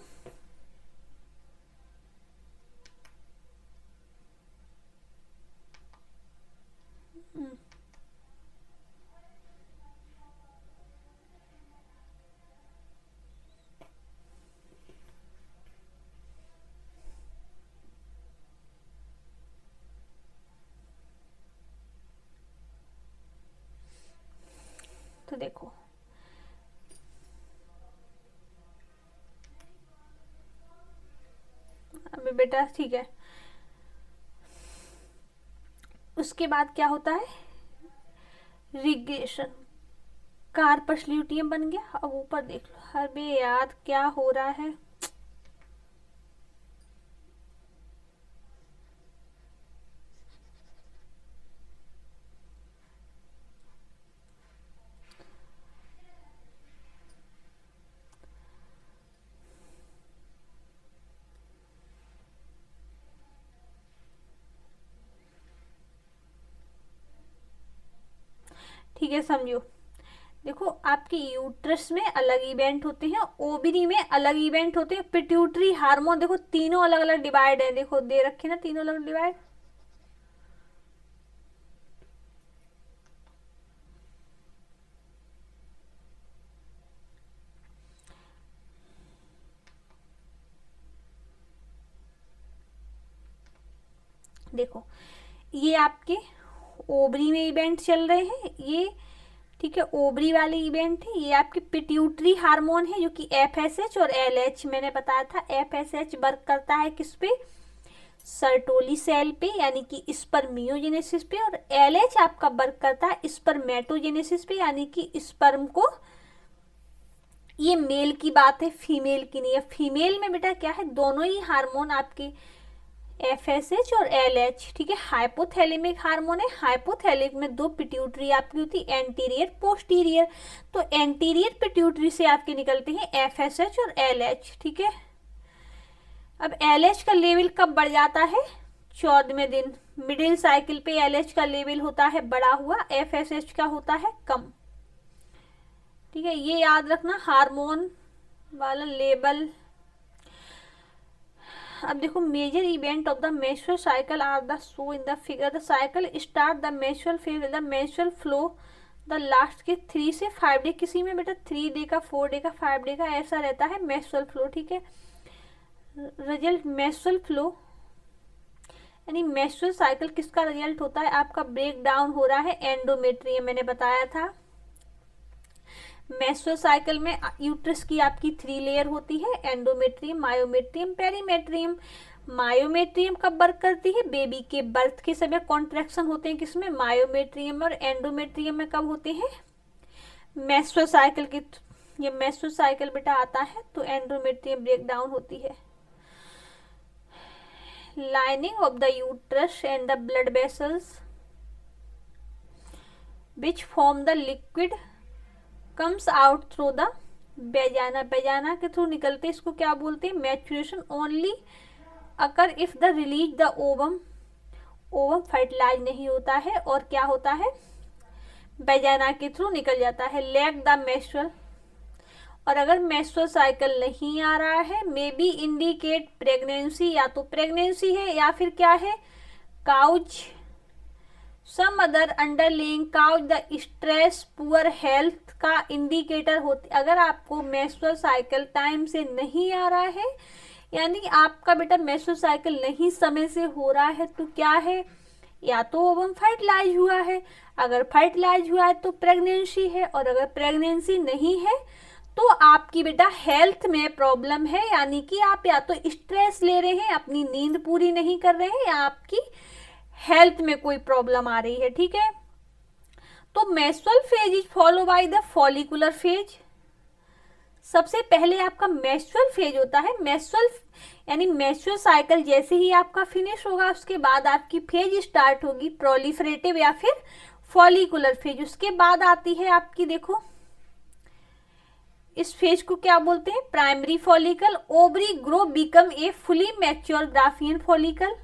तो देखो अभी बेटा ठीक है, उसके बाद क्या होता है, रिग्रेशन। कार्पस ल्यूटियम बन गया। अब ऊपर देख लो, अरे यार क्या हो रहा है, ठीक है समझो। देखो आपके यूट्रस में अलग इवेंट होते हैं, ओवरी में अलग इवेंट होते हैं, पिट्यूटरी हार्मोन, देखो तीनों अलग अलग डिवाइड है, देखो दे रखे ना तीनों अलग डिवाइड। देखो ये आपके ओवरी में इवेंट चल रहे हैं, ये ठीक है ओवरी वाले इवेंट है। ये आपके पिट्यूटरी हार्मोन है जो कि एफएसएच और एलएच मैंने बताया था। एफएसएच वर्क करता है किस पे, सर्टोली सेल पे यानी कि स्पर्मियोजेनेसिस पे, और एलएच आपका वर्क करता है स्पर्मेटोजेनेसिस पे यानी कि स्पर्म को, ये मेल की बात है फीमेल की नहीं है। फीमेल में बेटा क्या है, दोनों ही हार्मोन आपके एफएसएच और एलएच, ठीक है, हाइपोथैलेमिक हार्मोन है। हाइपोथैलिक में 2 पिट्यूटरी आपकी होती है, एंटीरियर पोस्टीरियर। तो एंटीरियर पिट्यूटरी से आपके निकलते हैं एफएसएच और एलएच, ठीक है। अब एलएच का लेवल कब बढ़ जाता है, 14वें दिन। मिडिल साइकिल पे एलएच का लेवल होता है बढ़ा हुआ, एफएसएच का होता है कम, ठीक है। ये याद रखना हार्मोन वाला लेवल अब देखो, major event of the menstrual cycle are the show in the figure. The cycle start the menstrual phase, the menstrual flow the last के 3 से 5 डे, किसी में बेटा 3 डे का, 4 डे का, 5 डे का, ऐसा रहता है मेंस्ट्रुअल फ्लो, ठीक है। रिजल्ट मेंस्ट्रुअल फ्लो यानी मेंस्ट्रुअल साइकिल किसका रिजल्ट होता है, आपका ब्रेक डाउन हो रहा है एंडोमेट्रियम, मैंने बताया था। मेंस्ट्रुअल साइकिल में यूट्रस की आपकी 3 लेयर होती है, एंडोमेट्रियम, मायोमेट्रियम, पेरीमेट्रियम। मायोमेट्रियम कब वर्क करती है, बेबी के बर्थ के समय कॉन्ट्रैक्शन होते हैं किसमें, मायोमेट्रियम में, और एंडोमेट्रियम में कब होते हैं, मेंस्ट्रुअल साइकिल के, ये मेंस्ट्रुअल साइकिल बेटा आता है तो एंडोमेट्रियम ब्रेक डाउन होती है। Lining of the uterus and the blood vessels which form the liquid comes out through the vagina, vagina के थ्रू निकलते, इसको क्या बोलते हैं, maturation only occur if the release the ovum, ovum fertilize नहीं होता है और क्या होता है, बेजाना के थ्रू निकल जाता है। लैक द मेंस्ट्रुअल, और अगर मेंस्ट्रुअल साइकिल नहीं आ रहा है, मे बी इंडिकेट प्रेगनेंसी, या तो प्रेगनेंसी है या फिर क्या है, cause, some other underlying cause, the stress, poor health का इंडिकेटर होती। अगर आपको मेंस्ट्रुअल साइकिल टाइम से नहीं आ रहा है, यानी आपका बेटा मेंस्ट्रुअल साइकिल नहीं समय से हो रहा है, तो क्या है, या तो ओवम फर्टिलाइज हुआ है, अगर फर्टिलाइज हुआ है तो प्रेगनेंसी है, और अगर प्रेगनेंसी नहीं है तो आपकी बेटा हेल्थ में प्रॉब्लम है, यानी कि आप या तो स्ट्रेस ले रहे हैं, अपनी नींद पूरी नहीं कर रहे हैं, या आपकी हेल्थ में कोई प्रॉब्लम आ रही है, ठीक है। तो menstrual phase is follow by the follicular phase. सबसे पहले आपका मेंस्ट्रुअल फेज होता है, मेंस्ट्रुअल यानी मेंस्ट्रुअल साइकिल जैसे ही आपका फिनिश होगा उसके बाद आपकी फेज स्टार्ट होगी प्रोलिफरेटिव या फिर फॉलिकुलर फेज। उसके बाद आती है आपकी, देखो इस फेज को क्या बोलते हैं, primary follicle, ovary grow become a fully mature Graafian follicle,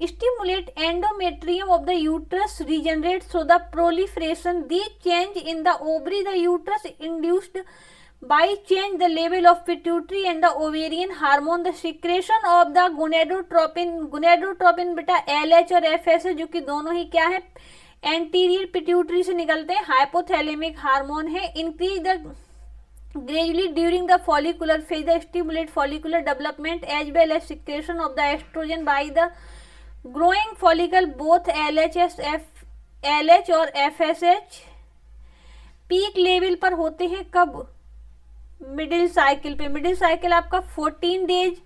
stimulate endometrium of the uterus regenerate through the proliferation. These change in the ovary, the uterus induced by change the level of pituitary and the ovarian hormone, the secretion of the gonadotropin, gonadotropin बेटा LH और FSH जो कि दोनों ही क्या है, एंटीरियर पिट्यूटरी से निकलते हैं, हाइपोथैलेमिक हार्मोन है, increase the gradually during the follicular phase, the stimulate follicular development as well as secretion of the estrogen by the growing follicle. Both LH और FSH पीक लेवल पर होते हैं कब, मिडिल साइकिल पे। मिडिल साइकिल आपका 14 डेज,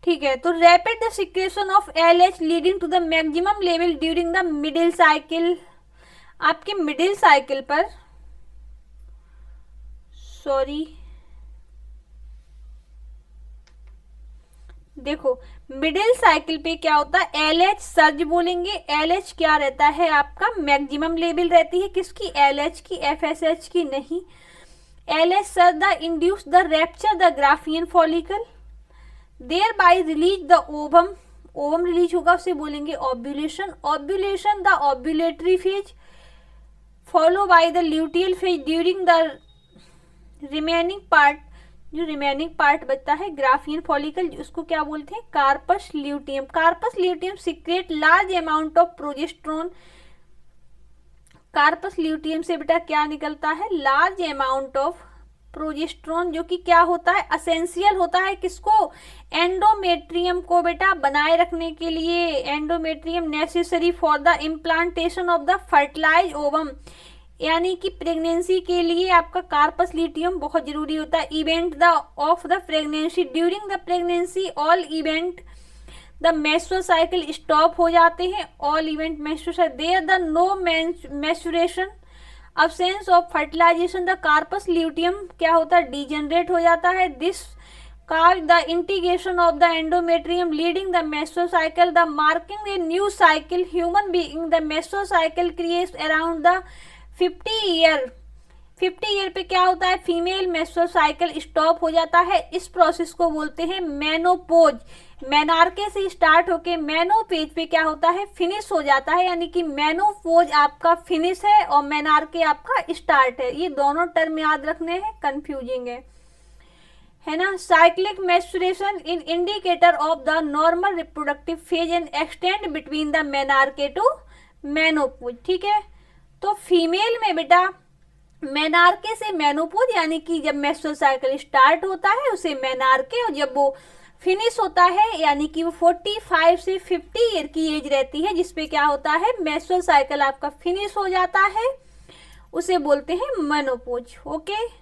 ठीक है। तो rapid the secretion of LH leading to the maximum level during the middle cycle. आपके मिडिल साइकिल पर, सॉरी देखो मिडिल साइकिल पे क्या होता है, LH सर्ज बोलेंगे, LH क्या रहता है आपका, मैक्सिमम लेवल रहती है किसकी, LH की, FSH की नहीं। LH surge the induce the rupture the graafian follicle, thereby release the ovum, ovum release होगा उसे बोलेंगे ovulation, ovulation the ovulatory phase follow by the luteal phase during the remaining part, जो रिमेनिंग पार्ट बचता है ग्राफियन फॉलिकल, उसको क्या बोलते हैं, corpus luteum. Corpus luteum secrete large amount of progesterone. Corpus luteum से बेटा क्या निकलता है, लार्ज अमाउंट ऑफ प्रोजेस्टेरोन, जो कि क्या होता है, असेंशियल होता है किसको, एंडोमेट्रियम को बेटा बनाए रखने के लिए। Endometrium necessary for the implantation of the fertilize ovum, यानी कि प्रेगनेंसी के लिए आपका कार्पस ल्यूटियम बहुत जरूरी होता है। Event the of the pregnancy, during the pregnancy all event the menstrual cycle stop हो जाते हैं, all event menstrual, there the no menstruation, absence of fertilization, the corpus luteum क्या होता है, डिजेनरेट हो जाता है। This cause the integration of the endometrium leading the menstrual cycle, the marking a new cycle. Human being the menstrual cycle creates around the 50 year पे क्या होता है, फीमेल मेंस्ट्रुअल साइकिल स्टॉप हो जाता है। इस प्रोसेस को बोलते हैं मेनोपोज। मेनार्के से स्टार्ट होके मेनोपेज पे क्या होता है, फिनिश हो जाता है, यानी कि मेनोपोज आपका फिनिश है और मेनार्के आपका स्टार्ट है। ये दोनों टर्म याद रखने हैं, कंफ्यूजिंग है ना। Cyclic menstruation in indicator of the normal reproductive phase and extend between the menarche to menopause, ठीक है। तो फीमेल में बेटा मेनार्के से मेनोपोज, यानी कि जब मेंस्ट्रुअल साइकिल स्टार्ट होता है उसे मेनार्के, और जब वो फिनिश होता है यानी कि वो 45 से 50 ईयर की एज रहती है जिसपे क्या होता है, मेंस्ट्रुअल साइकिल आपका फिनिश हो जाता है, उसे बोलते हैं मेनोपोज। ओके।